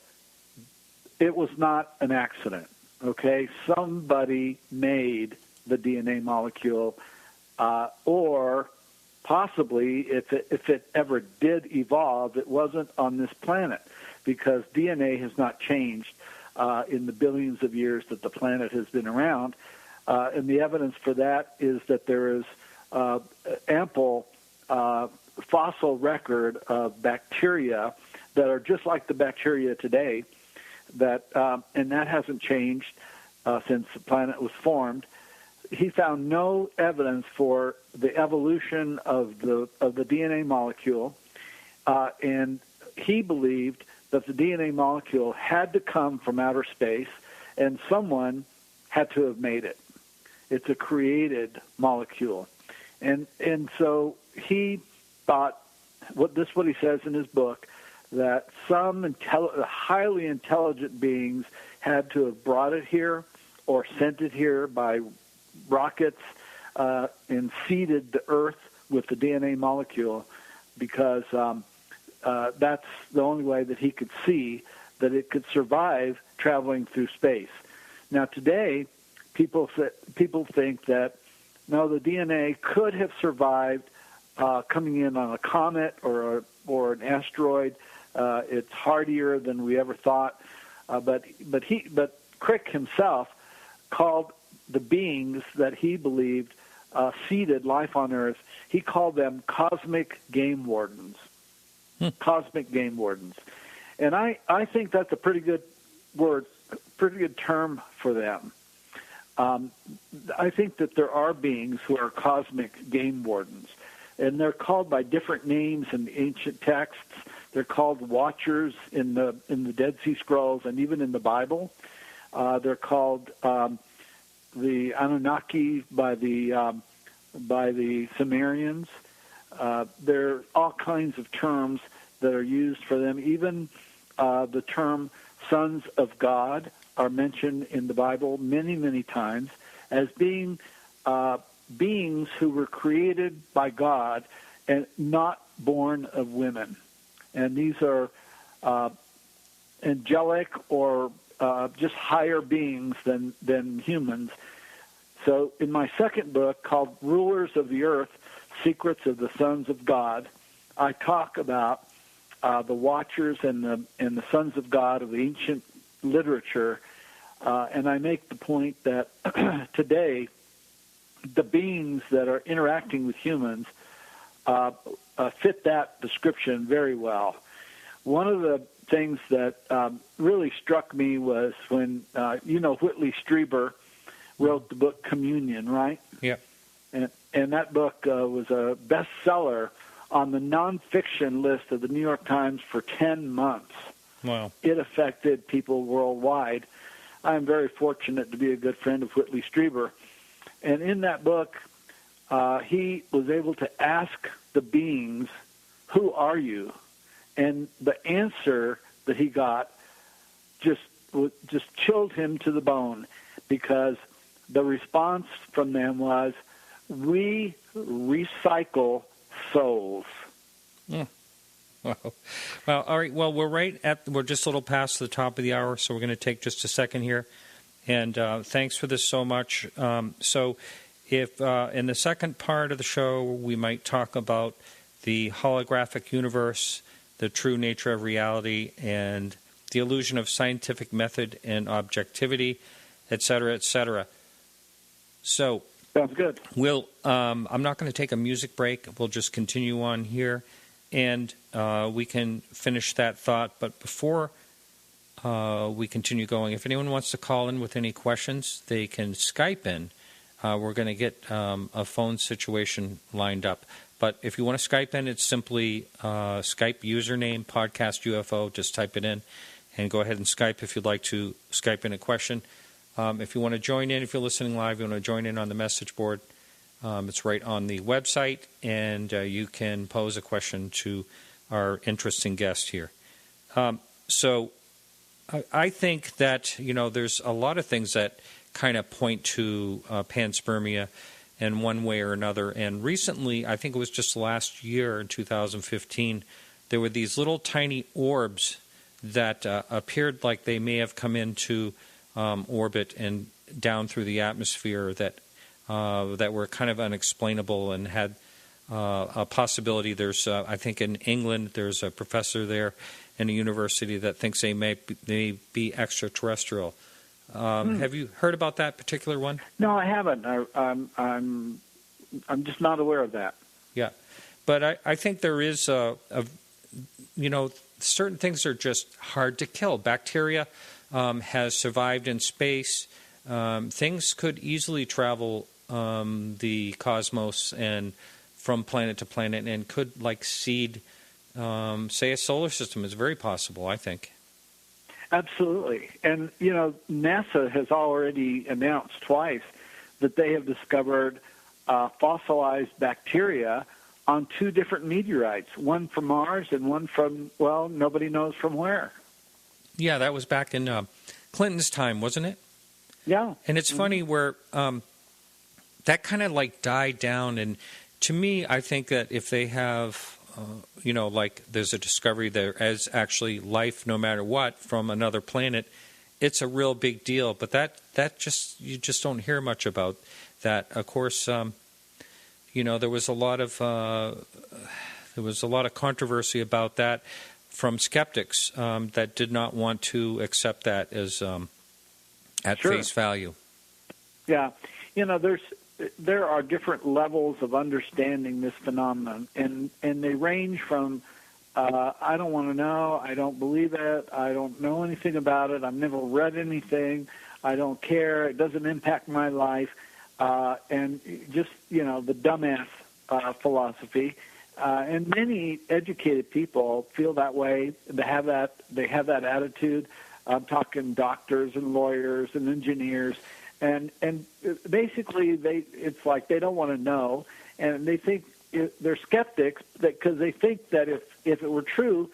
it was not an accident, okay? Somebody made the DNA molecule, or possibly if it ever did evolve, it wasn't on this planet, because DNA has not changed in the billions of years that the planet has been around. And the evidence for that is that there is ample fossil record of bacteria that are just like the bacteria today, and that hasn't changed since the planet was formed. He found no evidence for the evolution of the DNA molecule, and he believed that the DNA molecule had to come from outer space, and someone had to have made it. It's a created molecule. And so he thought, what he says in his book, that some highly intelligent beings had to have brought it here or sent it here by rockets and seeded the Earth with the DNA molecule, because that's the only way that he could see that it could survive traveling through space. Now today, people think that, no, the DNA could have survived coming in on a comet or an asteroid. It's hardier than we ever thought. But Crick himself called the beings that he believed seeded life on Earth, he called them cosmic game wardens. Cosmic game wardens. And I think that's a pretty good word, pretty good term for them. I think that there are beings who are cosmic game wardens, and they're called by different names in the ancient texts. They're called watchers in the Dead Sea Scrolls and even in the Bible. They're called the Anunnaki by the Sumerians. There are all kinds of terms that are used for them. Even the term sons of God are mentioned in the Bible many, many times as being beings who were created by God and not born of women. And these are angelic or just higher beings than humans. So in my second book, called Rulers of the Earth, Secrets of the Sons of God, I talk about the watchers and the sons of God of the ancient literature, and I make the point that today the beings that are interacting with humans fit that description very well. One of the things that really struck me was when, Whitley Strieber wrote the book Communion, right? Yeah. And that book was a bestseller on the nonfiction list of the New York Times for 10 months. Wow. It affected people worldwide. I'm very fortunate to be a good friend of Whitley Strieber. And in that book, he was able to ask the beings, who are you? And the answer that he got just chilled him to the bone, because the response from them was, we recycle souls. Yeah. Wow. Well, all right. Well, we're just a little past the top of the hour, so we're going to take just a second here. And thanks for this so much. So if in the second part of the show, we might talk about the holographic universe, the true nature of reality, and the illusion of scientific method and objectivity, et cetera, et cetera. So sounds good. I'm not going to take a music break. We'll just continue on here, and we can finish that thought. But before we continue going, if anyone wants to call in with any questions, they can Skype in. We're going to get a phone situation lined up. But if you want to Skype in, it's simply Skype username, Podcast UFO. Just type it in, and go ahead and Skype if you'd like to Skype in a question. If you want to join in, if you're listening live, you want to join in on the message board, it's right on the website, and you can pose a question to our interesting guest here. So I think that, there's a lot of things that kind of point to panspermia in one way or another. And recently, I think it was just last year in 2015, there were these little tiny orbs that appeared like they may have come into orbit and down through the atmosphere that were kind of unexplainable and had a possibility. There's, I think in England, there's a professor there in a university that thinks they may be extraterrestrial. Have you heard about that particular one? No, I haven't. I'm just not aware of that. Yeah, but I think there is certain things are just hard to kill. Bacteria has survived in space. Things could easily travel the cosmos and from planet to planet, and could seed, say, a solar system. Is very possible, I think. Absolutely. And, NASA has already announced twice that they have discovered fossilized bacteria on 2 different meteorites, one from Mars and one from, nobody knows from where. Yeah, that was back in Clinton's time, wasn't it? Yeah. And it's funny where that kind of died down. And to me, I think that if they have... there's a discovery there is actually life no matter what from another planet, it's a real big deal. But that you just don't hear much about that. Of course, there was a lot of controversy about that from skeptics that did not want to accept that as at face value. Yeah, there are different levels of understanding this phenomenon, and they range from I don't want to know, I don't believe it, I don't know anything about it, I've never read anything, I don't care, it doesn't impact my life, and just the dumbass philosophy. And many educated people feel that way. They have that attitude. I'm talking doctors and lawyers and engineers. And basically, it's like they don't want to know, and they think they're skeptics because they think that if it were true,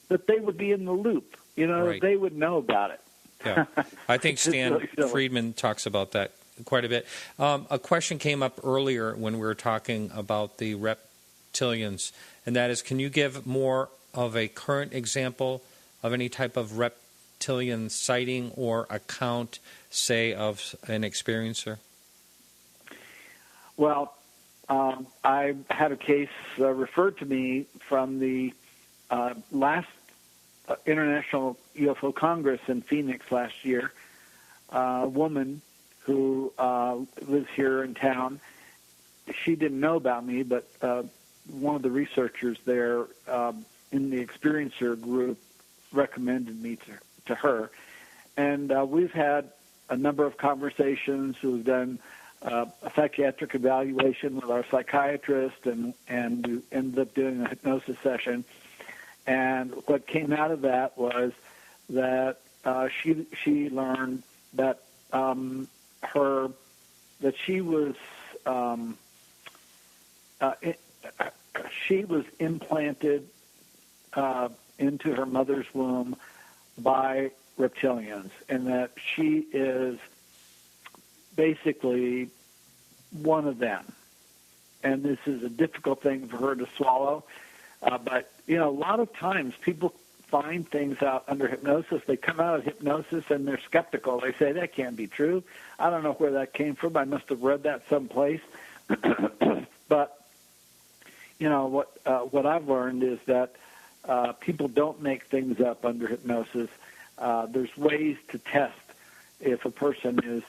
that they would be in the loop. Right. They would know about it. Yeah, I think Stan really Friedman talks about that quite a bit. A question came up earlier when we were talking about the reptilians, and that is, can you give more of a current example of any type of reptilian sighting or account, say, of an experiencer? Well, I had a case referred to me from the last International UFO Congress in Phoenix last year. A woman who lives here in town, she didn't know about me, but one of the researchers there in the experiencer group recommended me to her. And we've had a number of conversations. We've done a psychiatric evaluation with our psychiatrist, and we ended up doing a hypnosis session. And what came out of that was that she learned that she was implanted into her mother's womb by reptilians, and that she is basically one of them. And this is a difficult thing for her to swallow. But, a lot of times people find things out under hypnosis. They come out of hypnosis and they're skeptical. They say, that can't be true. I don't know where that came from. I must have read that someplace. But, what I've learned is that people don't make things up under hypnosis. There's ways to test if a person is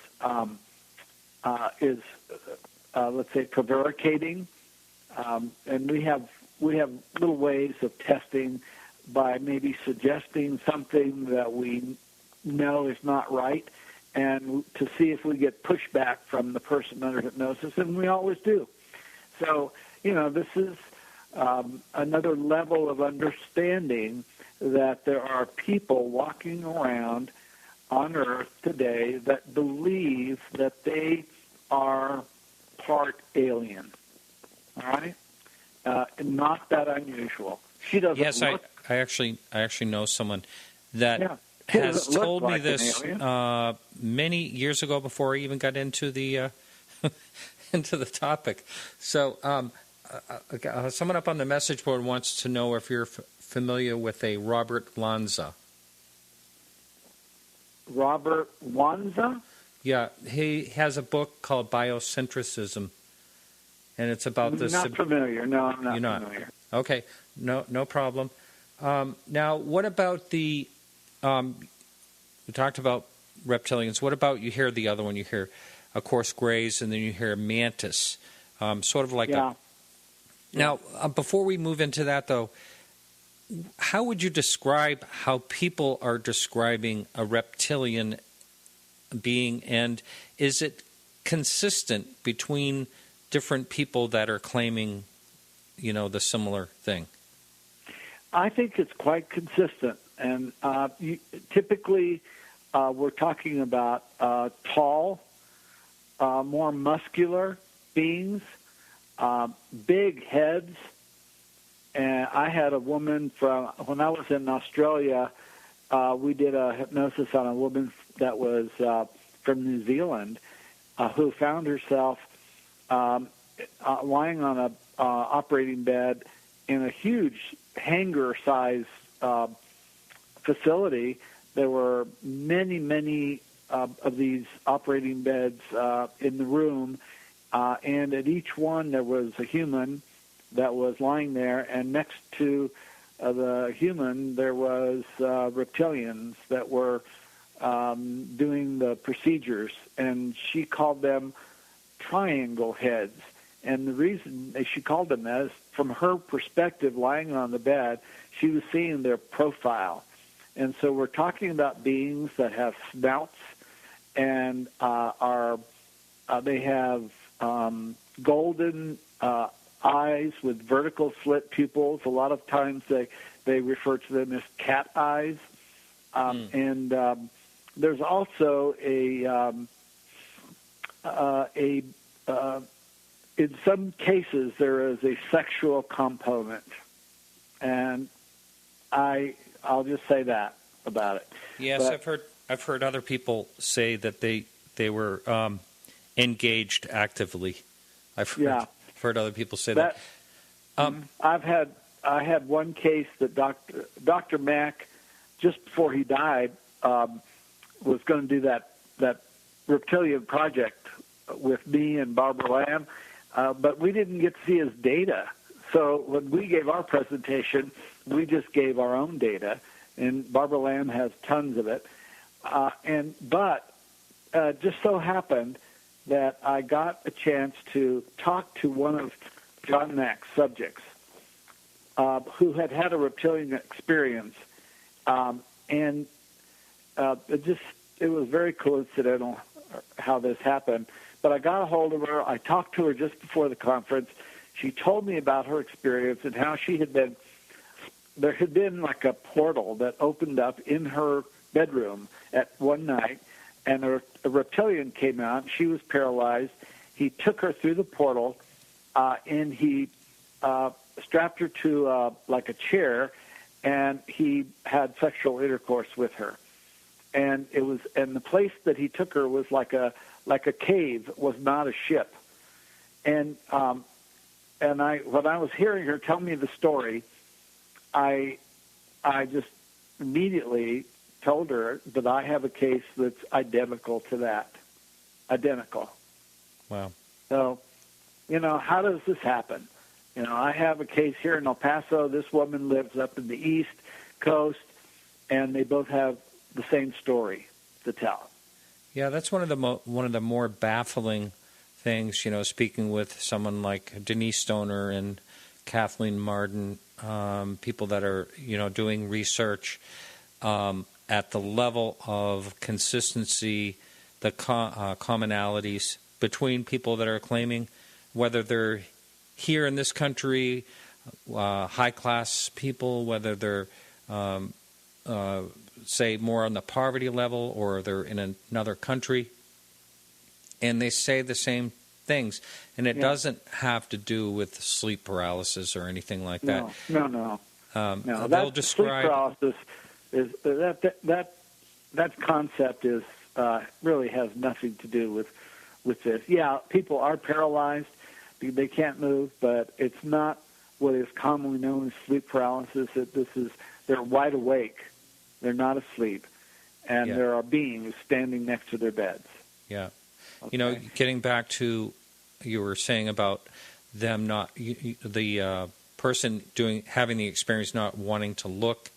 let's say, prevaricating, and we have little ways of testing by maybe suggesting something that we know is not right, and to see if we get pushback from the person under hypnosis, and we always do. So, this is another level of understanding that there are people walking around on Earth today that believe that they are part alien. All right? Not that unusual. She doesn't. Yes, look, I actually know someone that she has doesn't look told like me an this alien. many years ago before I even got into the into the topic. So, someone up on the message board wants to know if you're familiar with a Robert Lanza. Robert Lanza? Yeah, he has a book called Biocentrism, and it's about this. Not familiar. No, I'm not You're not familiar. Okay, no problem. Now, what about the? We talked about reptilians. What about you hear the other one? You hear, of course, grays, and then you hear mantis, sort of like a. Now, before we move into that, though, how would you describe how people are describing a reptilian being, and is it consistent between different people that are claiming, the similar thing? I think it's quite consistent, and typically we're talking about tall, more muscular beings, big heads. And I had a woman when I was in Australia, we did a hypnosis on a woman that was from New Zealand who found herself lying on a operating bed in a huge hangar-sized facility. There were many of these operating beds in the room, and at each one there was a human that was lying there, and next to the human there was reptilians that were doing the procedures, and she called them triangle heads. And the reason she called them that is, from her perspective, lying on the bed, she was seeing their profile. And so we're talking about beings that have snouts and they have golden eyes with vertical slit pupils. A lot of times they refer to them as cat eyes. And there's also in some cases there is a sexual component, and I'll just say that about it. Yes, but I've heard other people say that they were engaged actively. I've heard other people say that. I had one case that Dr. Mack, just before he died, was going to do that reptilian project with me and Barbara Lamb, but we didn't get to see his data. So when we gave our presentation, we just gave our own data, and Barbara Lamb has tons of it. But just so happened that I got a chance to talk to one of John Mack's subjects who had a reptilian experience, and it was very coincidental how this happened. But I got a hold of her. I talked to her just before the conference. She told me about her experience and how there had been like a portal that opened up in her bedroom at one night, and a reptilian came out. She was paralyzed. He took her through the portal, and he strapped her to like a chair, and he had sexual intercourse with her. And the place that he took her was like a cave. It was not a ship. And when I was hearing her tell me the story, I just immediately told her that I have a case that's identical to that. Identical. Wow. So, how does this happen? I have a case here in El Paso. This woman lives up in the East Coast, and they both have the same story to tell. Yeah, that's one of the more baffling things. Speaking with someone like Denise Stoner and Kathleen Martin, people that are doing research at the level of consistency, the commonalities between people that are claiming, whether they're here in this country, high class people, whether they're say more on the poverty level, or they're in another country, and they say the same things. And it doesn't have to do with sleep paralysis or anything like that. No. They'll describe sleep paralysis that concept is really has nothing to do with this. Yeah, people are paralyzed; they can't move, but it's not what is commonly known as sleep paralysis. They're wide awake, they're not asleep, and there are beings standing next to their beds. Yeah, Okay. Getting back to you were saying about them not the person having the experience not wanting to look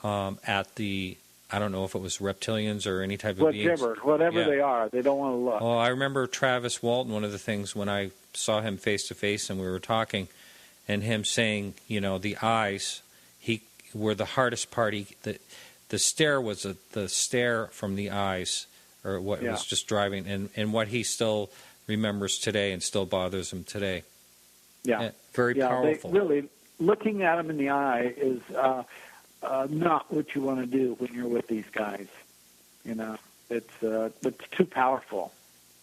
at the, I don't know if it was reptilians or any type of beings. Whatever they are, they don't want to look. Well, I remember Travis Walton, one of the things when I saw him face to face and we were talking, and him saying, the eyes, were the hardest part. The stare was the stare from the eyes, or what was just driving, and what he still remembers today and still bothers him today. Yeah, very powerful. Really, looking at them in the eye is not what you want to do when you're with these guys. It's too powerful.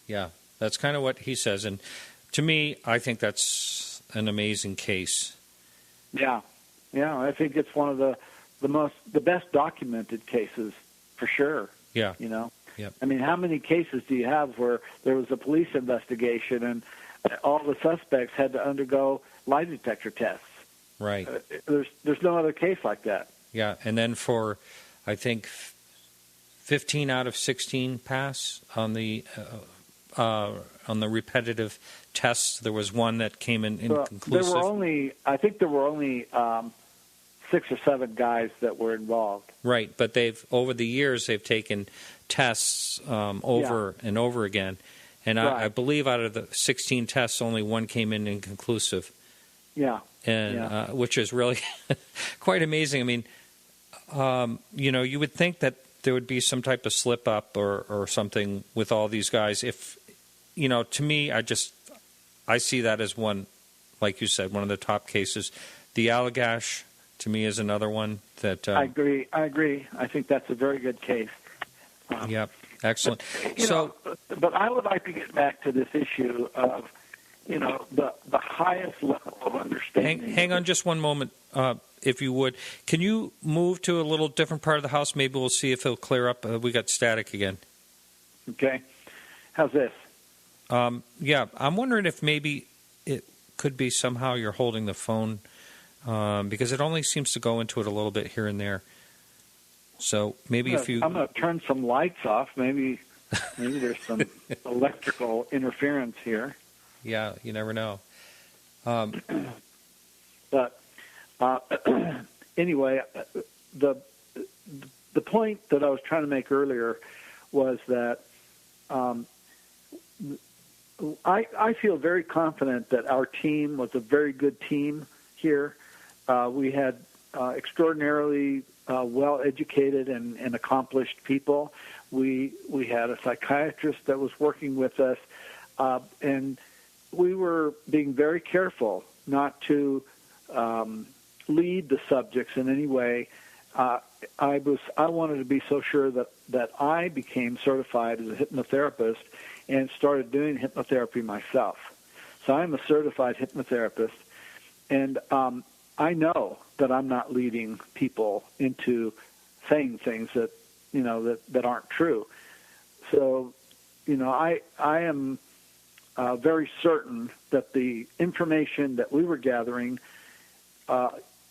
Yeah, that's kind of what he says, and to me, I think that's an amazing case. Yeah, I think it's one of the best documented cases for sure. Yeah, Yep. I mean, how many cases do you have where there was a police investigation and all the suspects had to undergo lie detector tests? Right. There's no other case like that. Yeah, and then for, I think, 15 out of 16 pass on the repetitive tests. There was one that came in inconclusive. There were only 6 or 7 guys that were involved. Right, but over the years they've taken tests over and over again, and I believe out of the 16 tests, only one came in inconclusive. Yeah, and which is really quite amazing. I mean, you would think that there would be some type of slip up or something with all these guys. If to me, I see that as one, like you said, one of the top cases. The Allagash, to me, is another one that I agree. I think that's a very good case. Yep, excellent. But I would like to get back to this issue of, the highest level of understanding. Hang on just one moment, if you would. Can you move to a little different part of the house? Maybe we'll see if it'll clear up. We got static again. Okay. How's this? Yeah, I'm wondering if maybe it could be somehow you're holding the phone, because it only seems to go into it a little bit here and there. So maybe if you... I'm going to turn some lights off. Maybe there's some electrical interference here. Yeah, you never know. But anyway, the point that I was trying to make earlier was that I feel very confident that our team was a very good team here. We had extraordinarily well-educated and accomplished people. We had a psychiatrist that was working with us, and we were being very careful not to lead the subjects in any way. I wanted to be so sure that I became certified as a hypnotherapist and started doing hypnotherapy myself. So I'm a certified hypnotherapist, and I know that I'm not leading people into saying things that that aren't true. So, I am very certain that the information that we were gathering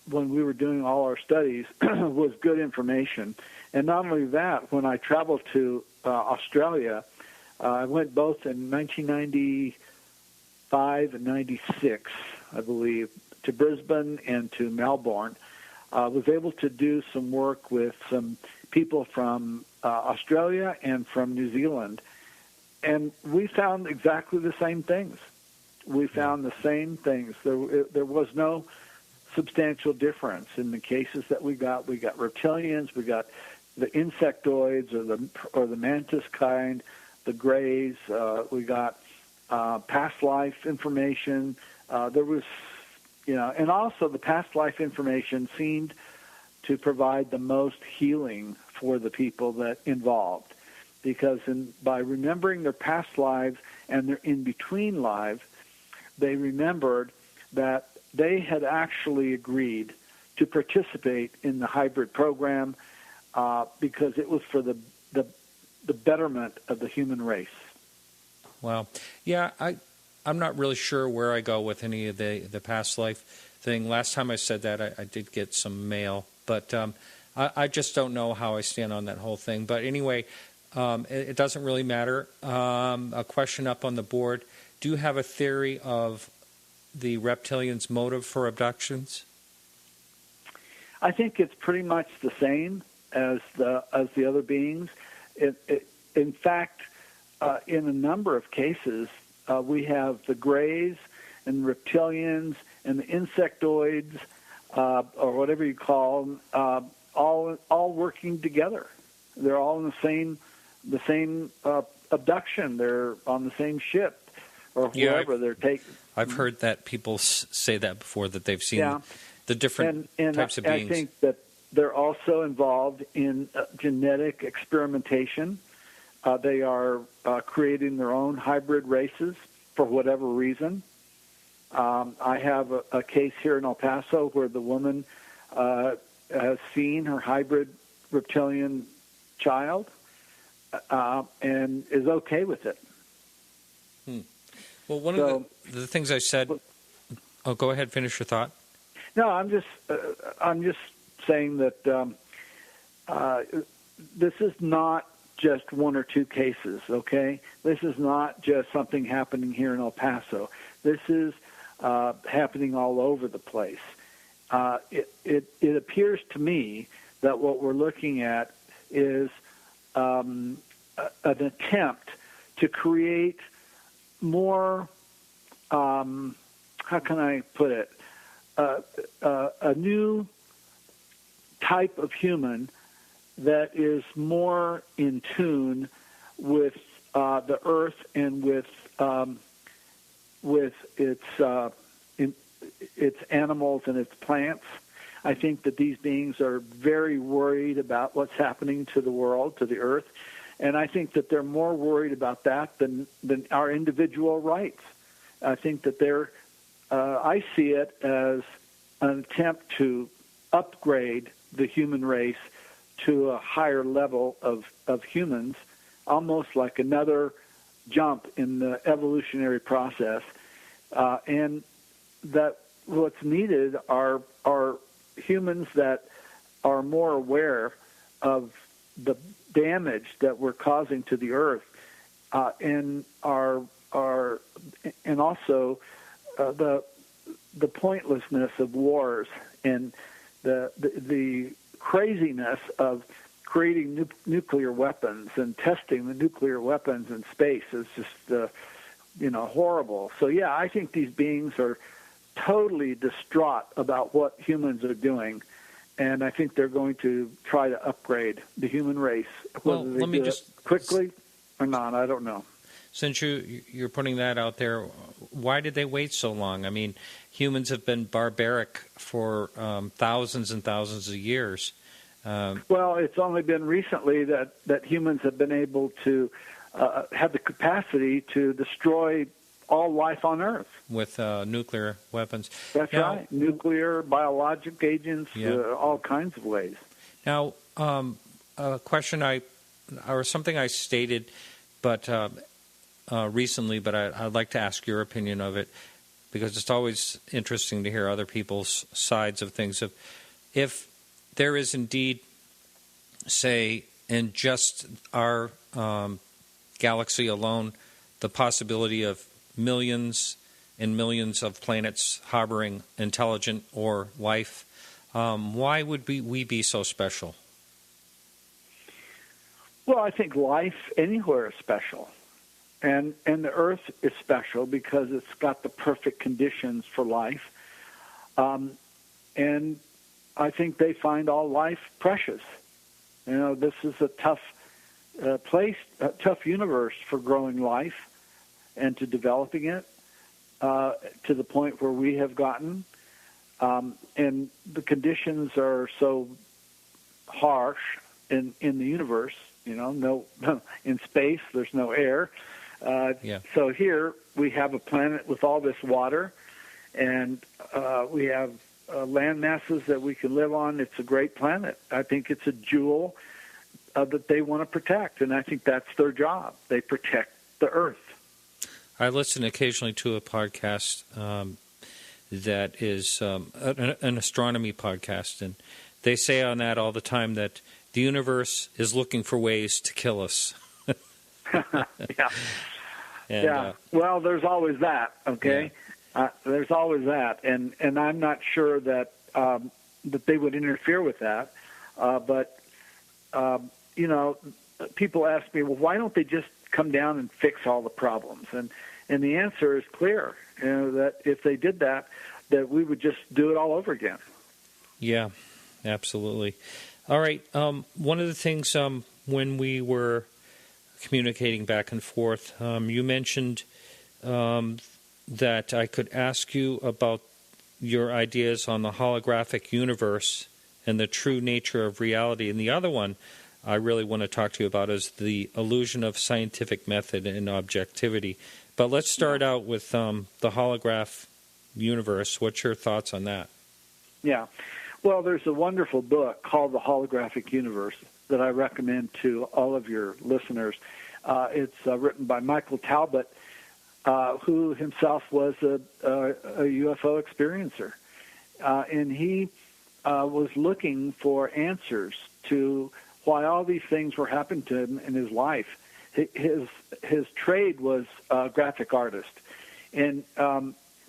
when we were doing all our studies was good information. And not only that, when I traveled to Australia, I went both in 1995 and 96, I believe, to Brisbane and to Melbourne. Was able to do some work with some people from Australia and from New Zealand, and we found exactly the same things. We found the same things. There was no substantial difference in the cases that we got. We got reptilians, we got the insectoids or the mantis kind, the grays. We got past life information. There was, and also the past life information seemed to provide the most healing for the people that involved. Because by remembering their past lives and their in-between lives, they remembered that they had actually agreed to participate in the hybrid program because it was for the betterment of the human race. Wow. Yeah, I'm not really sure where I go with any of the past life thing. Last time I said that, I did get some mail, but I just don't know how I stand on that whole thing. But anyway, it doesn't really matter. A question up on the board. Do you have a theory of the reptilians' motive for abductions? I think it's pretty much the same as the other beings. In fact, in a number of cases, we have the Greys and reptilians and the insectoids, or whatever you call them, all working together. They're all in the same abduction. They're on the same ship or wherever they're taken. I've heard that people say that before, that they've seen the different types of beings. I think that they're also involved in genetic experimentation. They are creating their own hybrid races for whatever reason. I have a case here in El Paso where the woman has seen her hybrid reptilian child and is okay with it. Well, one of the things I said. Oh, go ahead. Finish your thought. No, I'm just saying that this is not just one or two cases. Okay, this is not just something happening here in El Paso. This is happening all over the place. It appears to me that what we're looking at is an attempt to create more, how can I put it, a new type of human that is more in tune with the earth and with its animals and its plants. I think that these beings are very worried about what's happening to the world, to the earth, and I think that they're more worried about that than our individual rights. I think that I see it as an attempt to upgrade the human race to a higher level of humans, almost like another jump in the evolutionary process, and that what's needed are humans that are more aware of the damage that we're causing to the earth, and also the pointlessness of wars and the craziness of creating nuclear weapons and testing the nuclear weapons in space is just horrible. So yeah, I think these beings are totally distraught about what humans are doing, and I think they're going to try to upgrade the human race. Whether they do it quickly or not, I don't know. Since you're putting that out there, why did they wait so long? I mean, humans have been barbaric for thousands and thousands of years. Well, it's only been recently that humans have been able to have the capacity to destroy all life on Earth. With nuclear weapons. That's right. Nuclear, biologic agents, all kinds of ways. Now, a question or something I stated, but recently, but I'd like to ask your opinion of it, because it's always interesting to hear other people's sides of things. If there is indeed, say, in just our galaxy alone, the possibility of millions and millions of planets harboring intelligent or life, why would we be so special? Well, I think life anywhere is special. And the Earth is special because it's got the perfect conditions for life. And I think they find all life precious. This is a tough place, a tough universe for growing life and to developing it to the point where we have gotten. And the conditions are so harsh in the universe. No in space. There's no air. So here we have a planet with all this water, and we have land masses that we can live on. It's a great planet. I think it's a jewel that they want to protect, and I think that's their job. They protect the Earth. I listen occasionally to a podcast that is an astronomy podcast, and they say on that all the time that the universe is looking for ways to kill us. Well, there's always that. Okay, there's always that, and I'm not sure that that they would interfere with that. But people ask me, well, why don't they just come down and fix all the problems? And the answer is clear. That if they did that, that we would just do it all over again. Yeah, absolutely. All right. One of the things when we were communicating back and forth, you mentioned that I could ask you about your ideas on the holographic universe and the true nature of reality. And the other one I really want to talk to you about is the illusion of scientific method and objectivity. But let's start out with the holograph universe. What's your thoughts on that? Yeah. Well, there's a wonderful book called The Holographic Universe that I recommend to all of your listeners. It's written by Michael Talbot, who himself was a UFO experiencer. And he was looking for answers to why all these things were happening to him in his life. His trade was a graphic artist, and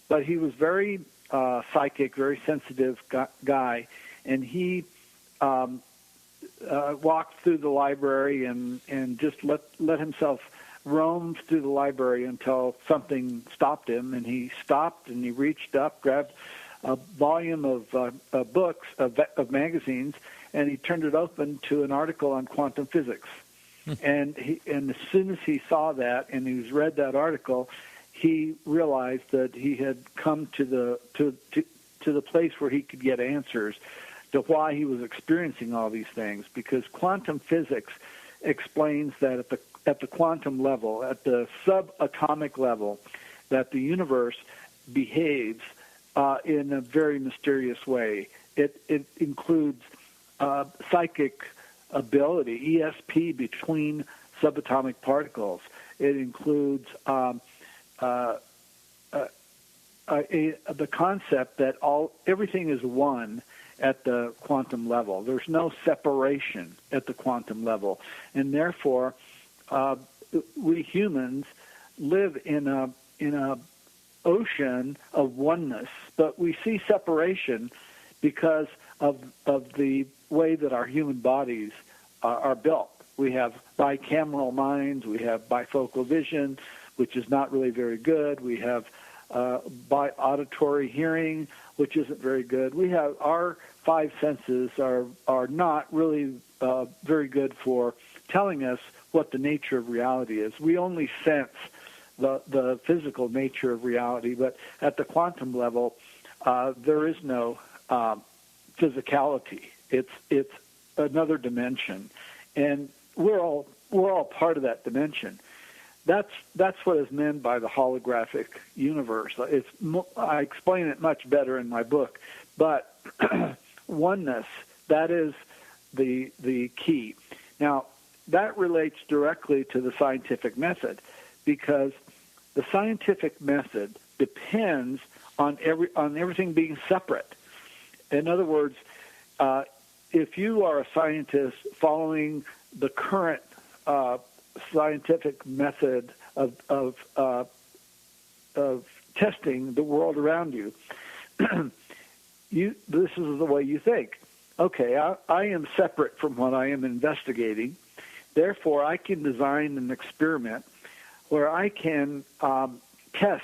but he was very psychic, very sensitive guy, and he walked through the library and just let himself roam through the library until something stopped him, and he stopped and he reached up, grabbed a volume of books, of magazines, and he turned it open to an article on quantum physics. And as soon as he saw that and he's read that article, he realized that he had come to the place where he could get answers to why he was experiencing all these things. Because quantum physics explains that at the quantum level, at the subatomic level, that the universe behaves in a very mysterious way. It includes psychic ability, ESP, between subatomic particles. It includes the concept that everything is one at the quantum level. There's no separation at the quantum level, and therefore we humans live in a ocean of oneness, but we see separation because of the way that our human bodies are built. We have bicameral minds, we have bifocal vision, which is not really very good. We have auditory hearing, which isn't very good. We have our five senses are not really very good for telling us what the nature of reality is. We only sense the physical nature of reality, but at the quantum level, there is no physicality. It's another dimension, and we're all part of that dimension. That's what is meant by the holographic universe. I explain it much better in my book, but oneness, that is the key. Now, that relates directly to the scientific method, because the scientific method depends on everything being separate. In other words, if you are a scientist following the current scientific method of testing the world around you, this is the way you think. Okay, I am separate from what I am investigating. Therefore, I can design an experiment where I can test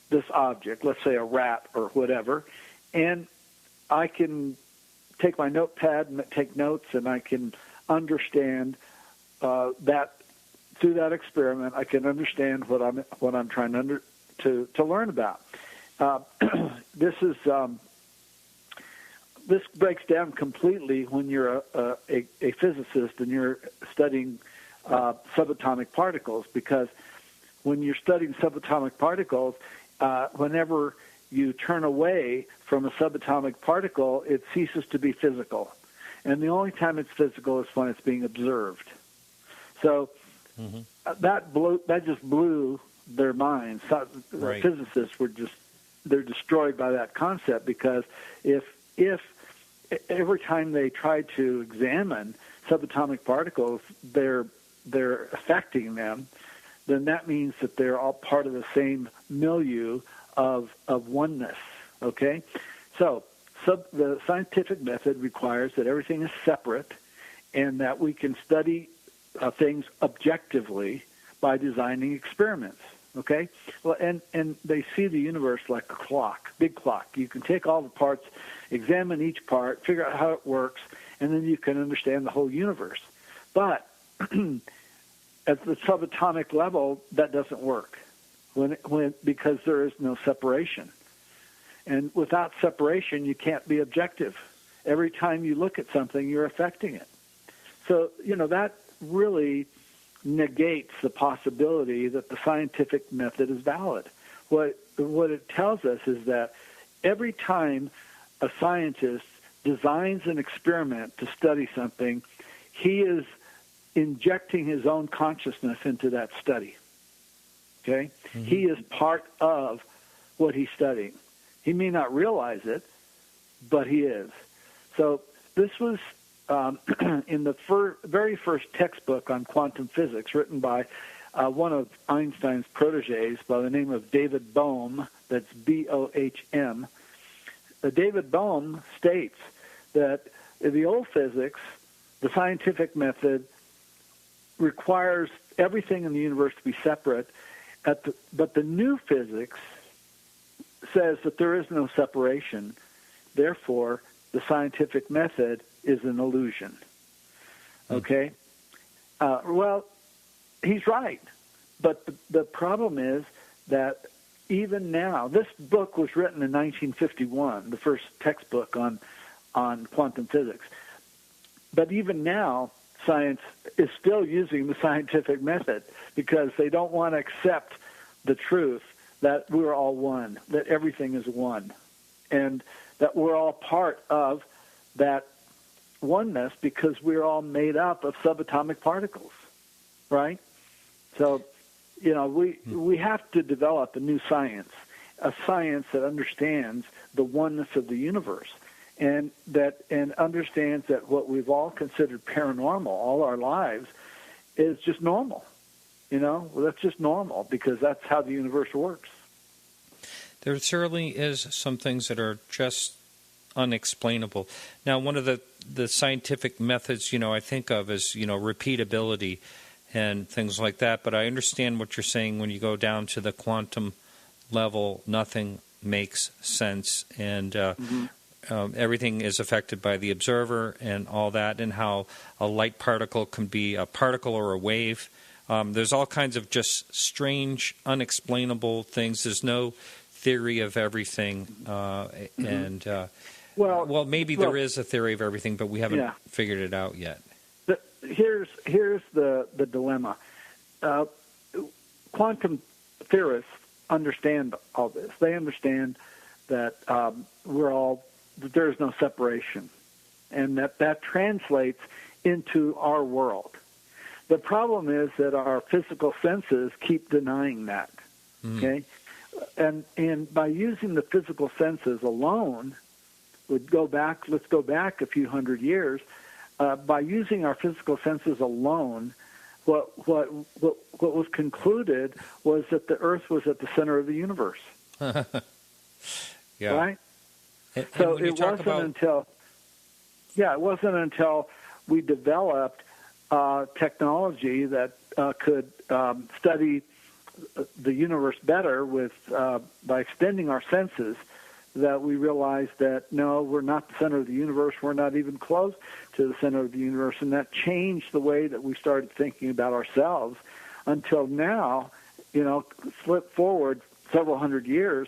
this object, let's say a rat or whatever, and I can take my notepad and take notes, and I can understand that through that experiment. I can understand what I'm trying to learn about. This is this breaks down completely when you're a physicist and you're studying subatomic particles, because when you're studying subatomic particles, whenever you turn away from a subatomic particle, it ceases to be physical. And the only time it's physical is when it's being observed. So that just blew their minds. Right. Physicists they're destroyed by that concept, because if every time they try to examine subatomic particles, they're affecting them, then that means that they're all part of the same milieu of oneness. Okay, so the scientific method requires that everything is separate, and that we can study things objectively by designing experiments. Okay, well, and they see the universe like a clock, big clock. You can take all the parts, examine each part, figure out how it works, and then you can understand the whole universe. But at the subatomic level, that doesn't work because there is no separation. And without separation, you can't be objective. Every time you look at something, you're affecting it. So, that really negates the possibility that the scientific method is valid. What it tells us is that every time a scientist designs an experiment to study something, he is injecting his own consciousness into that study. Okay? Mm-hmm. He is part of what he's studying. He may not realize it, but he is. So this was in the very first textbook on quantum physics, written by one of Einstein's proteges by the name of David Bohm, that's Bohm. David Bohm states that in the old physics, the scientific method requires everything in the universe to be separate, but the new physics says that there is no separation. Therefore, the scientific method is an illusion. Okay? Well, he's right. But the problem is that even now, this book was written in 1951, the first textbook on quantum physics. But even now, science is still using the scientific method because they don't want to accept the truth that we're all one, that everything is one, and that we're all part of that oneness because we're all made up of subatomic particles, right? So, we have to develop a new science, a science that understands the oneness of the universe, and understands that what we've all considered paranormal all our lives is just normal. That's just normal because that's how the universe works. There certainly is some things that are just unexplainable. Now, one of the scientific methods, I think of is, repeatability and things like that. But I understand what you're saying when you go down to the quantum level, nothing makes sense. And everything is affected by the observer and all that, and how a light particle can be a particle or a wave. There's all kinds of just strange, unexplainable things. There's no theory of everything, and maybe there is a theory of everything, but we haven't figured it out yet. Here's the dilemma. Quantum theorists understand all this. They understand that that there is no separation, and that translates into our world. The problem is that our physical senses keep denying that. Okay. And by using the physical senses alone, let's go back a few hundred years. By using our physical senses alone, what was concluded was that the Earth was at the center of the universe. Yeah. Right. And so it wasn't until we developed technology that could study the universe better by extending our senses that we realized that, no, we're not the center of the universe. We're not even close to the center of the universe. And that changed the way that we started thinking about ourselves until now, flip forward several hundred years,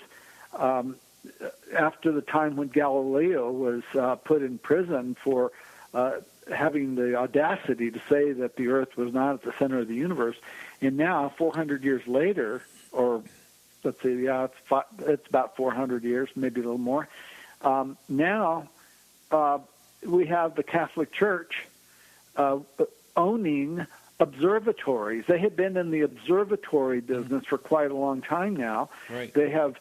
after the time when Galileo was put in prison for having the audacity to say that the Earth was not at the center of the universe. And now, 400 years later, or let's see, it's about 400 years, maybe a little more. Now we have the Catholic Church owning observatories. They had been in the observatory business for quite a long time now. Right. They have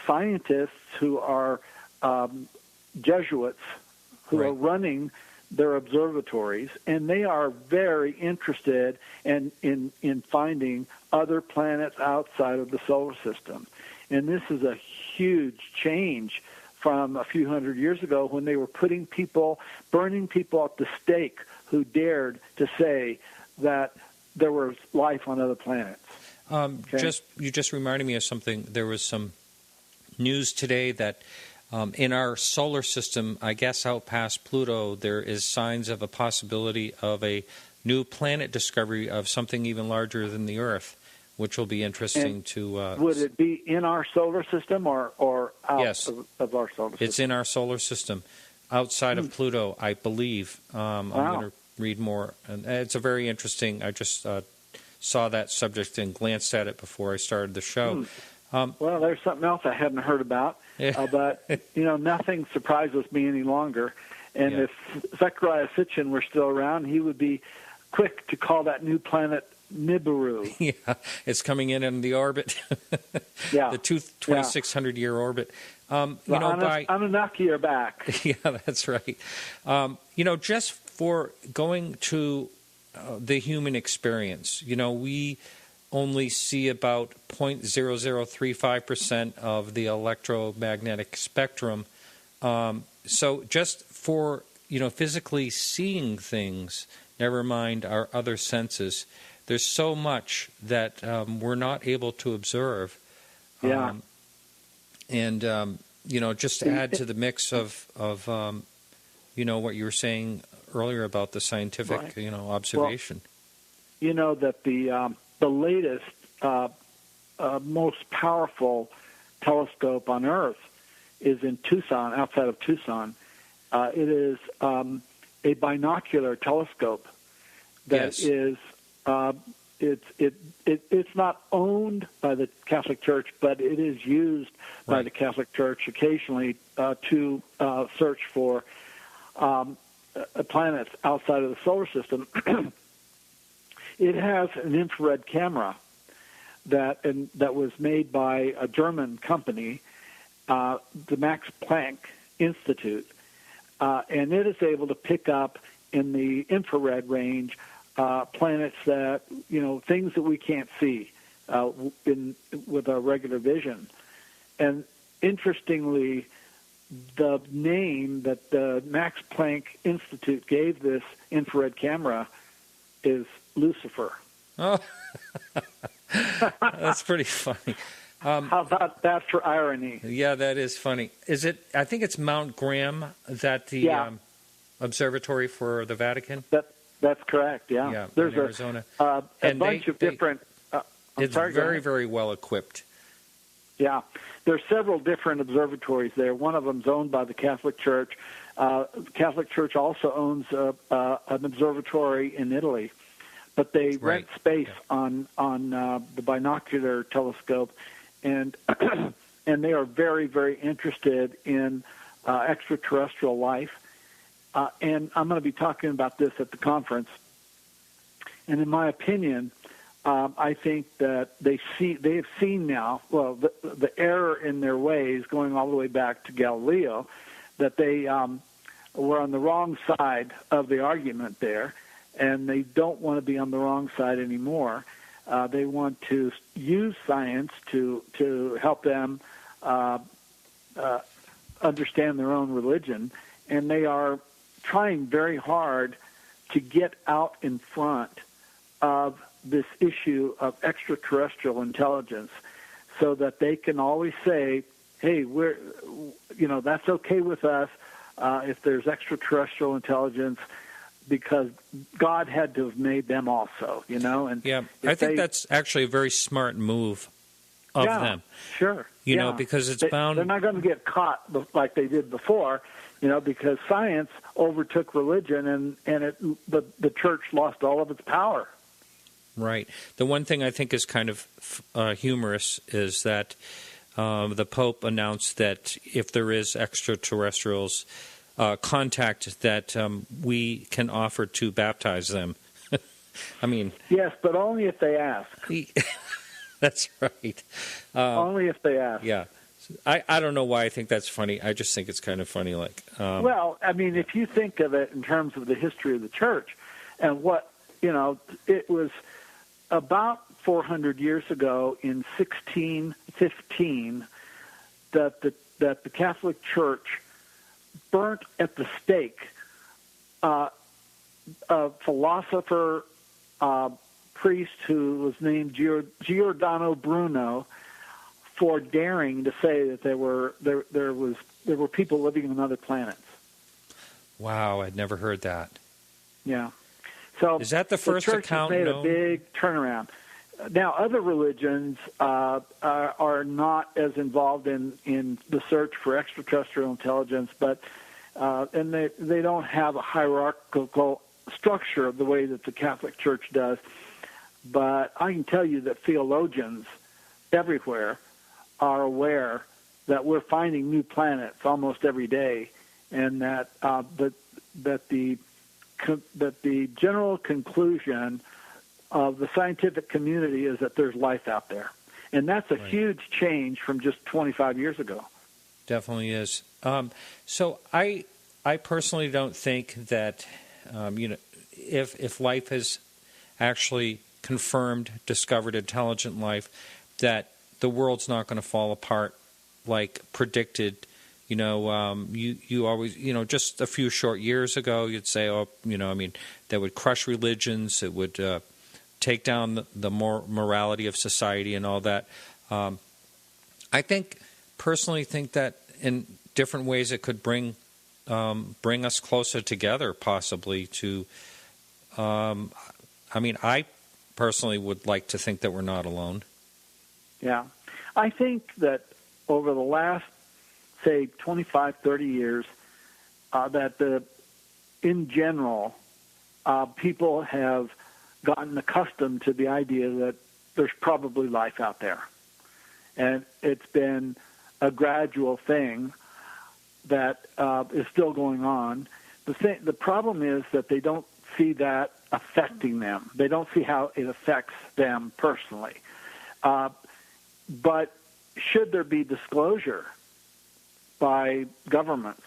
scientists who are Jesuits who are running their observatories, and they are very interested in finding other planets outside of the solar system. And this is a huge change from a few hundred years ago when they were burning people at the stake who dared to say that there was life on other planets. You just reminded me of something. There was some news today that in our solar system, I guess out past Pluto, there is signs of a possibility of a new planet discovery of something even larger than the Earth, which will be interesting to... would it be in our solar system or out of our solar system? It's in our solar system, outside of Pluto, I believe. I'm going to read more. And it's a very interesting... I just saw that subject and glanced at it before I started the show. Well, there's something else I hadn't heard about, but nothing surprises me any longer. And if Zechariah Sitchin were still around, he would be quick to call that new planet Nibiru. Yeah, it's coming in the orbit. The 2,600-year orbit. Anunnaki are back. Yeah, that's right. Just for going to the human experience, we only see about 0.0035% of the electromagnetic spectrum. So just for, physically seeing things, never mind our other senses, there's so much that we're not able to observe. Just to add to the mix of what you were saying earlier about the scientific, observation. Well, that the latest, most powerful telescope on Earth is in Tucson, outside of Tucson. It is a binocular telescope that is. It's not owned by the Catholic Church, but it is used by the Catholic Church occasionally to search for planets outside of the solar system. It has an infrared camera that was made by a German company, the Max Planck Institute, and it is able to pick up in the infrared range planets that, things that we can't see with our regular vision. And interestingly, the name that the Max Planck Institute gave this infrared camera is Lucifer. Oh, that's pretty funny. How about that for irony? Yeah, that is funny. Is it? I think it's Mount Graham, that the observatory for the Vatican. That's correct. Yeah, there's in Arizona. A bunch of different. It's very, very well equipped. Yeah, there's several different observatories there. One of them is owned by the Catholic Church. The Catholic Church also owns an observatory in Italy, but they rent space on the binocular telescope, and and they are very, very interested in extraterrestrial life. And I'm going to be talking about this at the conference. And in my opinion, I think that they have seen now, well, the error in their ways going all the way back to Galileo, that they were on the wrong side of the argument there, and they don't want to be on the wrong side anymore. They want to use science to help them understand their own religion, and they are trying very hard to get out in front of this issue of extraterrestrial intelligence so that they can always say, hey, that's okay with us if there's extraterrestrial intelligence, because God had to have made them also, And I think that's actually a very smart move of them. Sure. You know, because it's bound. They're not going to get caught like they did before, you know, because science overtook religion and the church lost all of its power. Right. The one thing I think is kind of humorous is that the Pope announced that if there is extraterrestrials contact, that we can offer to baptize them. I mean... Yes, but only if they ask. That's right. Only if they ask. Yeah. I don't know why I think that's funny. I just think it's kind of funny. Well, I mean, if you think of it in terms of the history of the church and what, you know, it was about 400 years ago in 1615 that the Catholic Church burnt at the stake a philosopher, priest who was named Giordano Bruno, for daring to say that there were people living on other planets. Wow, I'd never heard that. Yeah. So is that the first church account has made known? a big turnaround. Now, other religions are not as involved in the search for extraterrestrial intelligence, but and they don't have a hierarchical structure of the way that the Catholic Church does. But I can tell you that theologians everywhere are aware that we're finding new planets almost every day, and that the general conclusion of the scientific community is that there's life out there, and that's a huge change from just 25 years ago. Definitely is. So I personally don't think that if life has actually confirmed, discovered intelligent life, that the world's not going to fall apart like predicted. You always, just a few short years ago, you'd say, that would crush religions, it would take down the morality of society and all that. I personally think that in different ways it could bring us closer together, possibly to. I personally would like to think that we're not alone. Yeah, I think that over the last, say, 25, 30 years, in general, people have gotten accustomed to the idea that there's probably life out there. And it's been a gradual thing that is still going on. The problem is that they don't see that affecting them. They don't see how it affects them personally. But should there be disclosure by governments,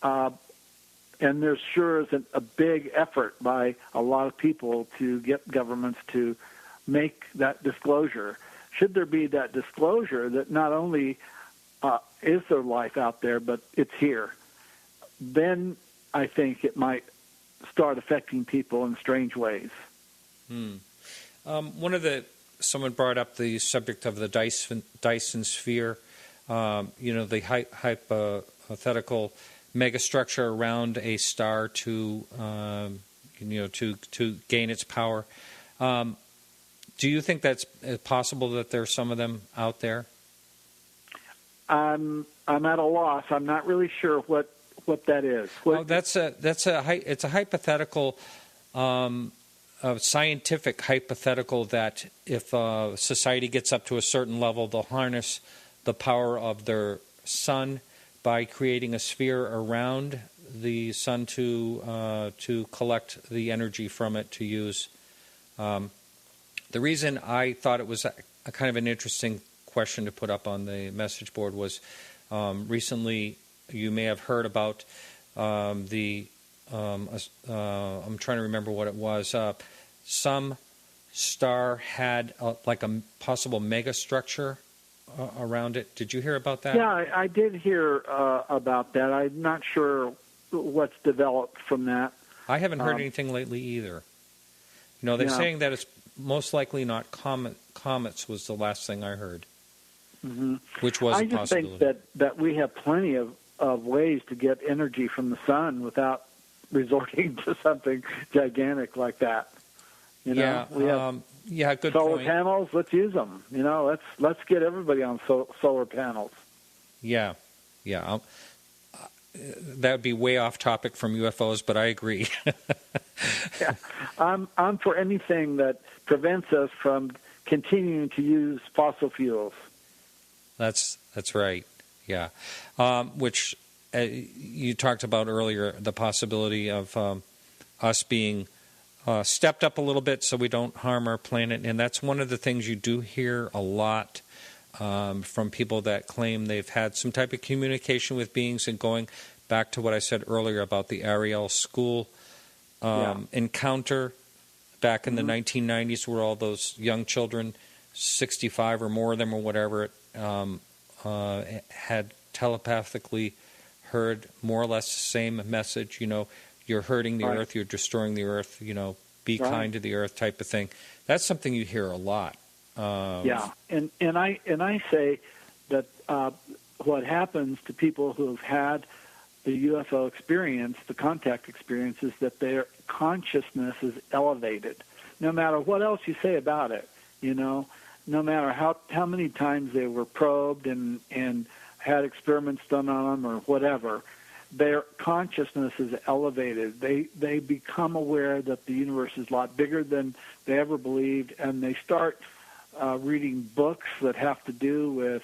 and there sure is a big effort by a lot of people to get governments to make that disclosure. Should there be that disclosure that not only is there life out there, but it's here, then I think it might start affecting people in strange ways. Someone brought up the subject of the Dyson sphere, the hypothetical megastructure around a star to gain its power. Do you think that's possible that there's some of them out there? I'm at a loss. I'm not really sure what that is. It's a hypothetical. A scientific hypothetical that if society gets up to a certain level, they'll harness the power of their sun by creating a sphere around the sun to collect the energy from it to use. The reason I thought it was a kind of an interesting question to put up on the message board was recently you may have heard about I'm trying to remember what it was. Some star had like a possible megastructure around it. Did you hear about that? Yeah, I did hear about that. I'm not sure what's developed from that. I haven't heard anything lately either. They're saying that it's most likely not comets was the last thing I heard, which was a possibility. I just think that we have plenty of ways to get energy from the sun without resorting to something gigantic like that. You know, we have good solar point. panels. Let's use them. You know, let's get everybody on solar panels. Yeah. That would be way off topic from UFOs, but I agree. Yeah, I'm for anything that prevents us from continuing to use fossil fuels. That's right. Yeah, which you talked about earlier, the possibility of us being stepped up a little bit so we don't harm our planet, and that's one of the things you do hear a lot from people that claim they've had some type of communication with beings, and going back to what I said earlier about the Ariel school encounter back in the 1990s, where all those young children, 65 or more of them or whatever, had telepathically heard more or less the same message. You know, you're hurting the earth, you're destroying the earth, you know, be kind to the earth type of thing. That's something you hear a lot. And I say that what happens to people who have had the UFO experience, the contact experience, is that their consciousness is elevated. No matter what else you say about it, you know, no matter how many times they were probed and had experiments done on them or whatever, their consciousness is elevated. They become aware that the universe is a lot bigger than they ever believed, and they start reading books that have to do with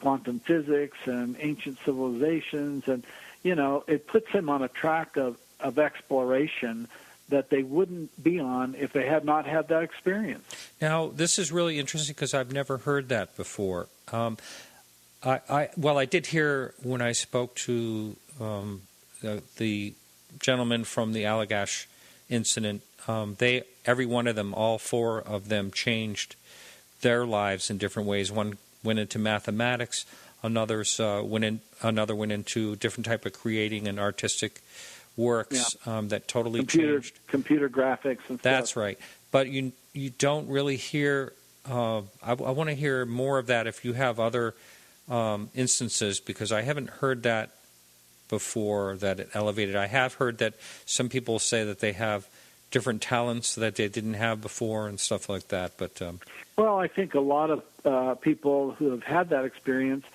quantum physics and ancient civilizations, and you know, it puts them on a track of exploration that they wouldn't be on if they had not had that experience. Now, this is really interesting because I've never heard that before. I did hear when I spoke to the gentleman from the Allagash incident. Every one of them, all four of them, changed their lives in different ways. One went into mathematics. Another went into a different type of creating and artistic works that totally changed. Computer graphics and stuff. That's right. But you don't really hear. I want to hear more of that if you have other instances, because I haven't heard that before, that it elevated. I have heard that some people say that they have different talents that they didn't have before and stuff like that. But well, I think a lot of people who have had that experience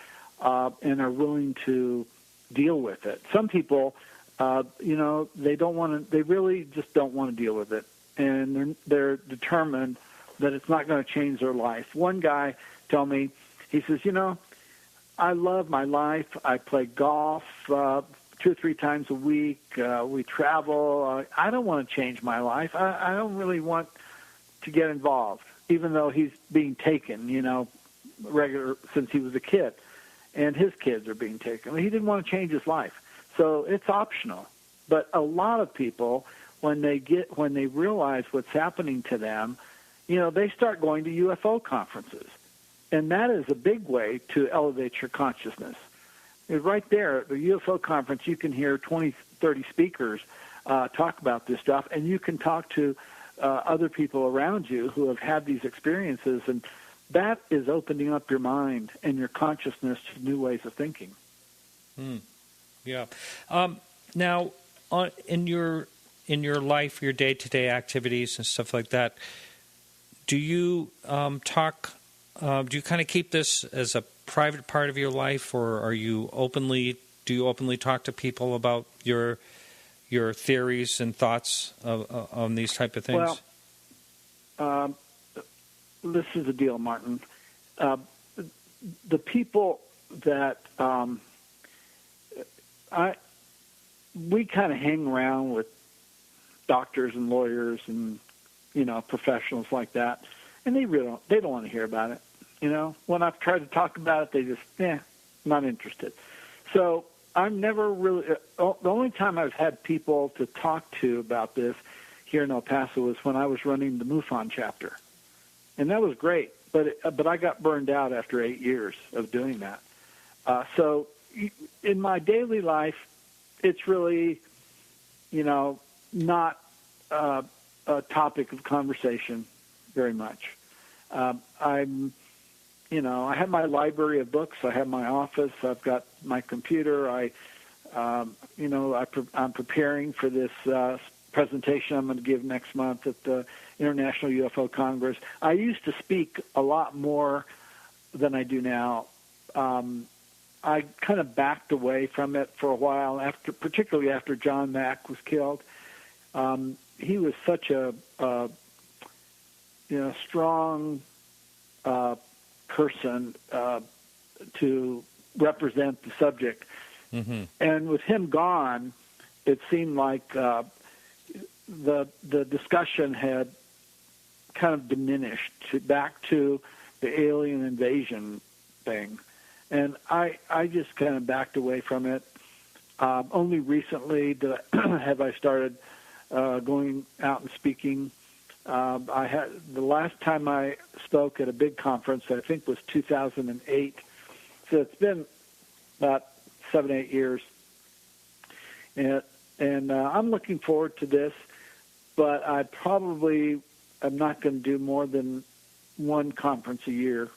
and are willing to deal with it. Some people, you know, they don't want to. They really just don't want to deal with it, and they're determined that it's not going to change their life. One guy told me, he says, you know, I love my life. I play golf 2 or 3 times a week. We travel. I don't want to change my life. I don't really want to get involved, even though he's being taken, you know, regular since he was a kid, and his kids are being taken. He didn't want to change his life, so it's optional. But a lot of people, when they realize what's happening to them, you know, they start going to UFO conferences, and that is a big way to elevate your consciousness. Right there at the UFO conference, you can hear 20, 30 speakers talk about this stuff, and you can talk to other people around you who have had these experiences, and that is opening up your mind and your consciousness to new ways of thinking. Yeah. Now, in your life, your day-to-day activities and stuff like that, do you talk? Do you kind of keep this as a private part of your life, or do you openly talk to people about your theories and thoughts on these type of things? Well, this is the deal, Martin. The people that we kind of hang around with, doctors and lawyers and, you know, professionals like that, and they don't want to hear about it. You know, when I've tried to talk about it, they just, not interested. So I'm never really, the only time I've had people to talk to about this here in El Paso was when I was running the MUFON chapter. And that was great, but I got burned out after 8 years of doing that. So in my daily life, it's really, you know, not a topic of conversation very much. I'm, you know, I have my library of books. I have my office. I've got my computer. I'm preparing for this presentation I'm going to give next month at the International UFO Congress. I used to speak a lot more than I do now. I kind of backed away from it for a while, particularly after John Mack was killed. He was such a strong person to represent the subject. Mm-hmm. And with him gone, it seemed like the discussion had kind of diminished back to the alien invasion thing. And I just kind of backed away from it. Only recently have I started going out and speaking. I had the last time I spoke at a big conference, I think, was 2008. So it's been about 7-8 years, and I'm looking forward to this. But I probably am not going to do more than one conference a year.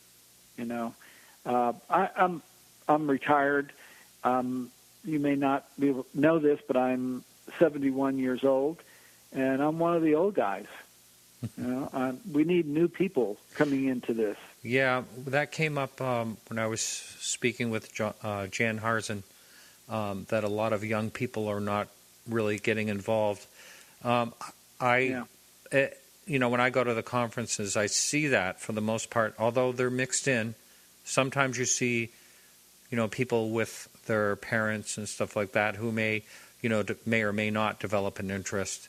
I'm retired. You may not know this, but I'm 71 years old, and I'm one of the old guys. We need new people coming into this. Yeah, that came up when I was speaking with Jan Harzen, that a lot of young people are not really getting involved. When I go to the conferences, I see that for the most part, although they're mixed in. Sometimes you see, people with their parents and stuff like that who may or may not develop an interest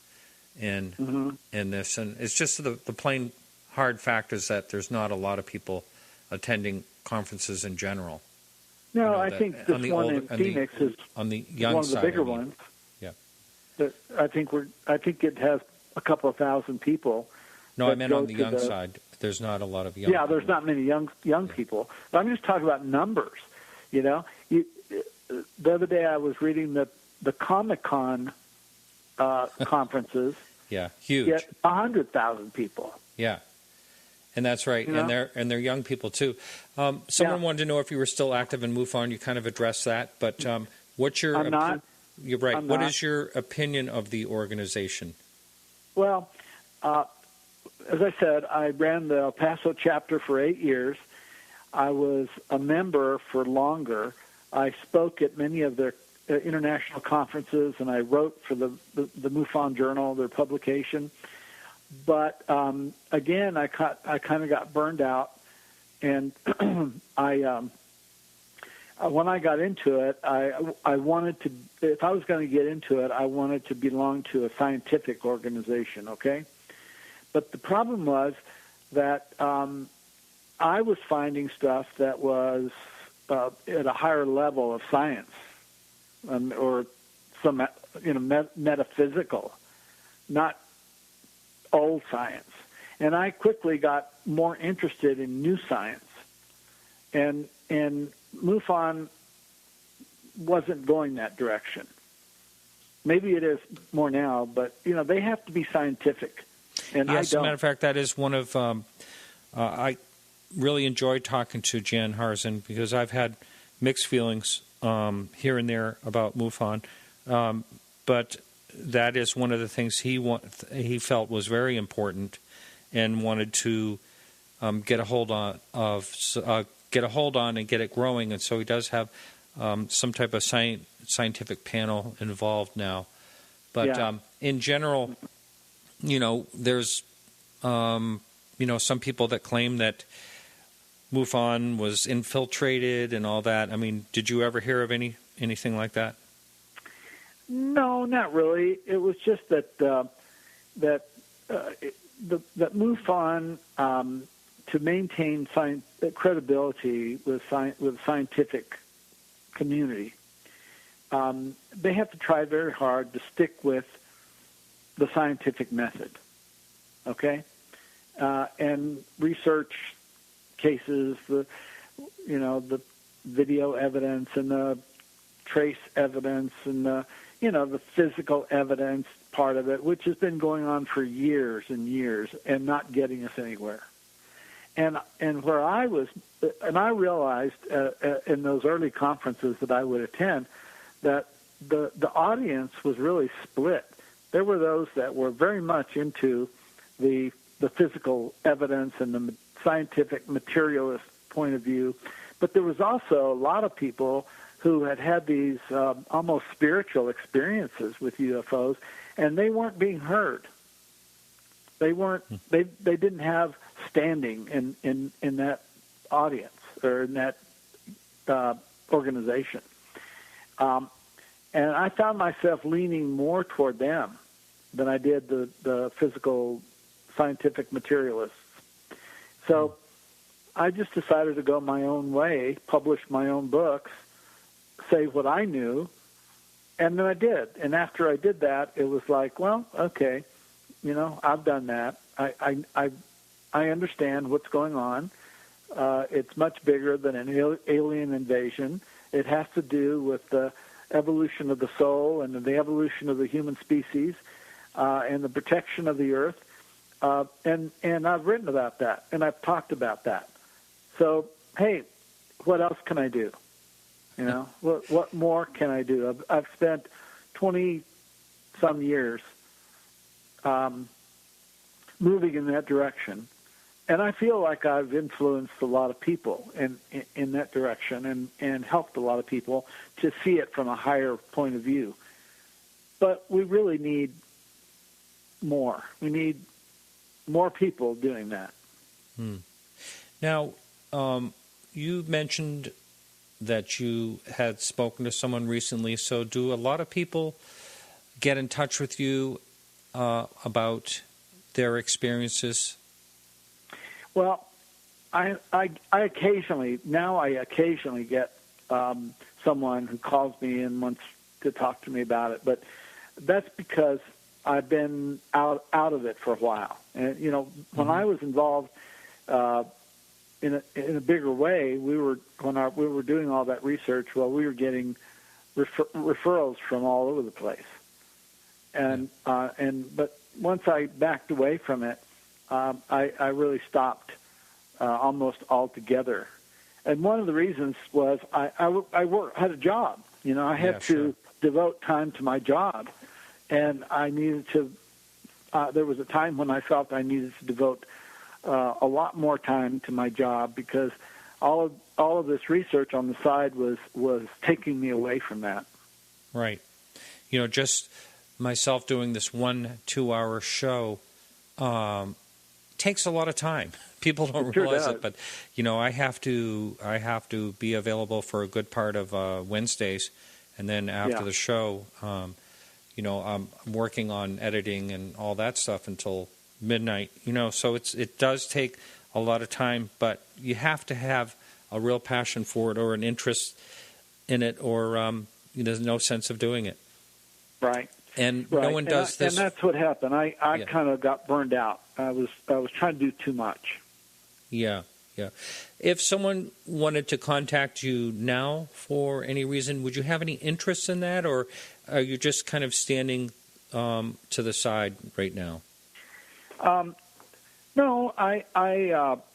in this, and it's just the plain hard fact is that there's not a lot of people attending conferences in general. No, I think this one in Phoenix is on the young one of the side, bigger ones. Yeah, I think it has a couple of thousand people. No, I meant on the young side. There's not a lot of young. Yeah, there's not many young people. But I'm just talking about numbers. The other day I was reading the Comic-Con conferences. Yeah, huge. Get 100,000 people. Yeah, and that's right. And they're young people too. Someone wanted to know if you were still active in MUFON. You kind of addressed that, but what's your? I'm not. You're right. I'm what not. Is your opinion of the organization? Well, as I said, I ran the El Paso chapter for 8 years. I was a member for longer. I spoke at many of their international conferences, and I wrote for the MUFON Journal, their publication. But again, I kind of got burned out, and when I got into it, I wanted to. If I was going to get into it, I wanted to belong to a scientific organization. Okay, but the problem was that I was finding stuff that was at a higher level of science, or some metaphysical, not old science. And I quickly got more interested in new science, and MUFON wasn't going that direction. Maybe it is more now, but they have to be scientific. And yes, I as don't. a matter of fact, that is one of I really enjoyed talking to Jan Harzen because I've had mixed feelings here and there about MUFON, but that is one of the things he felt was very important and wanted to get a hold on and get it growing. And so he does have some type of scientific panel involved now. But in general, there's some people that claim that MUFON was infiltrated and all that. I mean, did you ever hear of anything like that? No, not really. It was just that that MUFON, to maintain credibility with the scientific community, they have to try very hard to stick with the scientific method, okay, and research cases, the video evidence and the trace evidence and the physical evidence part of it, which has been going on for years and years and not getting us anywhere. And where I was, and I realized in those early conferences that I would attend that the audience was really split. There were those that were very much into the physical evidence and the scientific materialist point of view, but there was also a lot of people who had these almost spiritual experiences with UFOs, and they weren't being heard. They weren't. They didn't have standing in that audience or in that organization. And I found myself leaning more toward them than I did the physical, scientific materialists. So I just decided to go my own way, publish my own books, say what I knew, and then I did. And after I did that, it was like, well, okay, I've done that. I understand what's going on. It's much bigger than an alien invasion. It has to do with the evolution of the soul and the evolution of the human species and the protection of the earth. And I've written about that, and I've talked about that. So, hey, what else can I do? What more can I do? I've spent 20-some years moving in that direction, and I feel like I've influenced a lot of people in that direction and helped a lot of people to see it from a higher point of view. But we really need more. We need more people doing that. Now, you mentioned that you had spoken to someone recently. So do a lot of people get in touch with you about their experiences? Well, I occasionally get someone who calls me and wants to talk to me about it, but that's because I've been out of it for a while. And when I was involved in a bigger way, we were doing all that research. Well, we were getting referrals from all over the place, but once I backed away from it, I really stopped almost altogether. And one of the reasons was I had a job. I had to devote time to my job, and I needed to. There was a time when I felt I needed to devote a lot more time to my job because all of this research on the side was taking me away from that. Right. Just myself doing this 1-2 hour show takes a lot of time. People don't realize it, but I have to be available for a good part of Wednesdays, and then after the show, I'm working on editing and all that stuff until midnight. So it does take a lot of time, but you have to have a real passion for it or an interest in it, or there's no sense of doing it. Right. And no one does this. And that's what happened. I kind of got burned out. I was trying to do too much. Yeah. If someone wanted to contact you now for any reason, would you have any interest in that, or are you just kind of standing to the side right now? No, I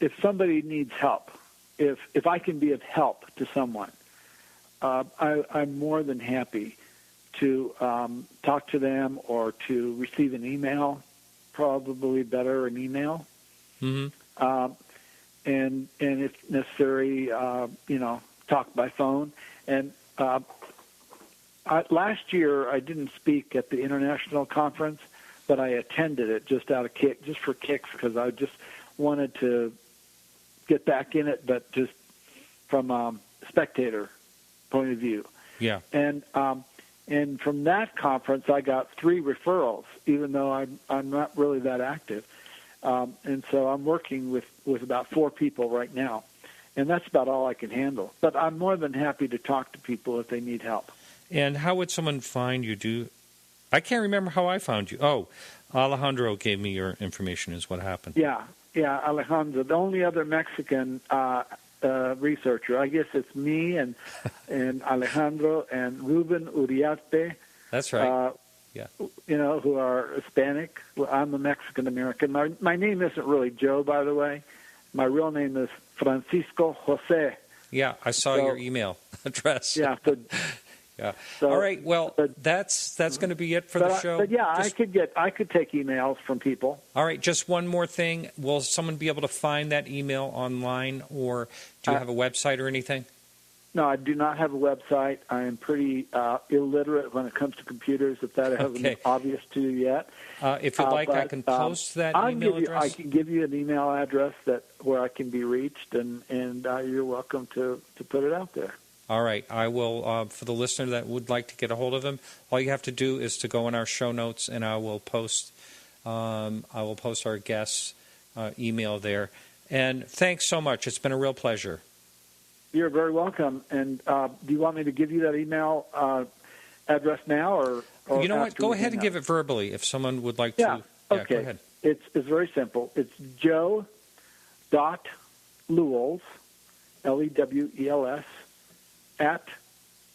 if somebody needs help, if I can be of help to someone, I'm more than happy to talk to them or to receive an email. Probably better an email. Mm-hmm. And if necessary, talk by phone. And last year I didn't speak at the international conference, but I attended it just for kicks, because I just wanted to get back in it, but just from a spectator point of view. Yeah. And from that conference, I got 3 referrals, even though I'm not really that active. And so I'm working with about 4 people right now, and that's about all I can handle. But I'm more than happy to talk to people if they need help. And how would someone find you? I can't remember how I found you. Oh, Alejandro gave me your information is what happened. Yeah, Alejandro, the only other Mexican researcher. I guess it's me and Alejandro and Ruben Uriarte. That's right. Yeah. Who are Hispanic. I'm a Mexican-American. My name isn't really Joe, by the way. My real name is Francisco Jose. Yeah, I saw your email address. Yeah, Yeah. So, all right. Well, that's going to be it for the show. But yeah, I could take emails from people. All right. Just one more thing. Will someone be able to find that email online, or do you have a website or anything? No, I do not have a website. I am pretty illiterate when it comes to computers, if that hasn't been obvious to you yet. If you'd like, I can post that email address. I can give you an email address where I can be reached, and you're welcome to put it out there. All right. I will, for the listener that would like to get a hold of him, all you have to do is to go in our show notes, and I will post our guest's email there. And thanks so much. It's been a real pleasure. You're very welcome. And do you want me to give you that email address now, or you know what? Go ahead and give it verbally if someone would like to. Yeah, okay. Go ahead. It's very simple. It's joe.lewels, Lewels, at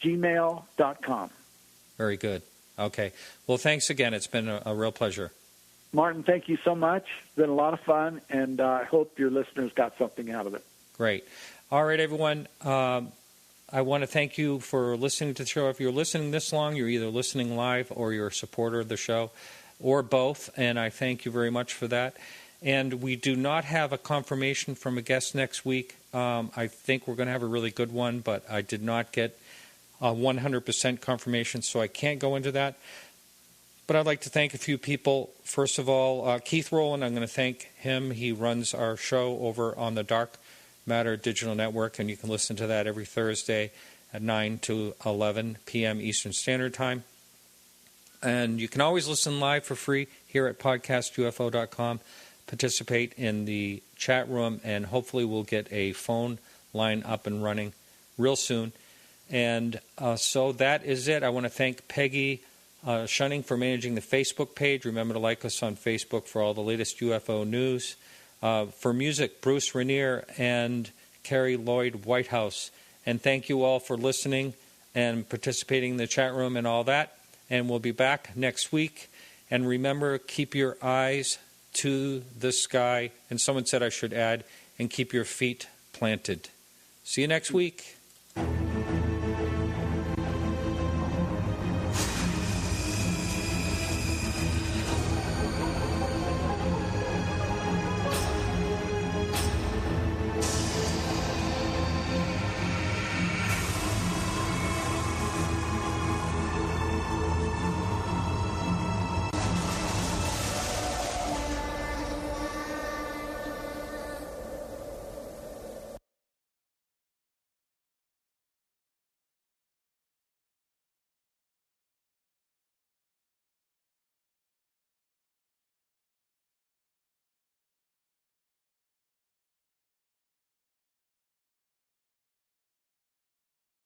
gmail.com. Very good. Okay. Well, thanks again. It's been a real pleasure. Martin, thank you so much. It's been a lot of fun, and I hope your listeners got something out of it. Great. All right, everyone. I want to thank you for listening to the show. If you're listening this long, you're either listening live or you're a supporter of the show, or both, and I thank you very much for that. And we do not have a confirmation from a guest next week. I think we're going to have a really good one, but I did not get a 100% confirmation, so I can't go into that. But I'd like to thank a few people. First of all, Keith Rowland, I'm going to thank him. He runs our show over on the Dark Matter Digital Network, and you can listen to that every Thursday at 9 to 11 p.m. Eastern Standard Time. And you can always listen live for free here at podcastufo.com. Participate in the chat room, and hopefully we'll get a phone line up and running real soon. And so that is it. I want to thank Peggy Shunning for managing the Facebook page. Remember to like us on Facebook for all the latest UFO news. For music, Bruce Rainier and Carrie Lloyd Whitehouse. And thank you all for listening and participating in the chat room and all that. And we'll be back next week. And remember, keep your eyes to the sky. And someone said I should add, and keep your feet planted. See you next week.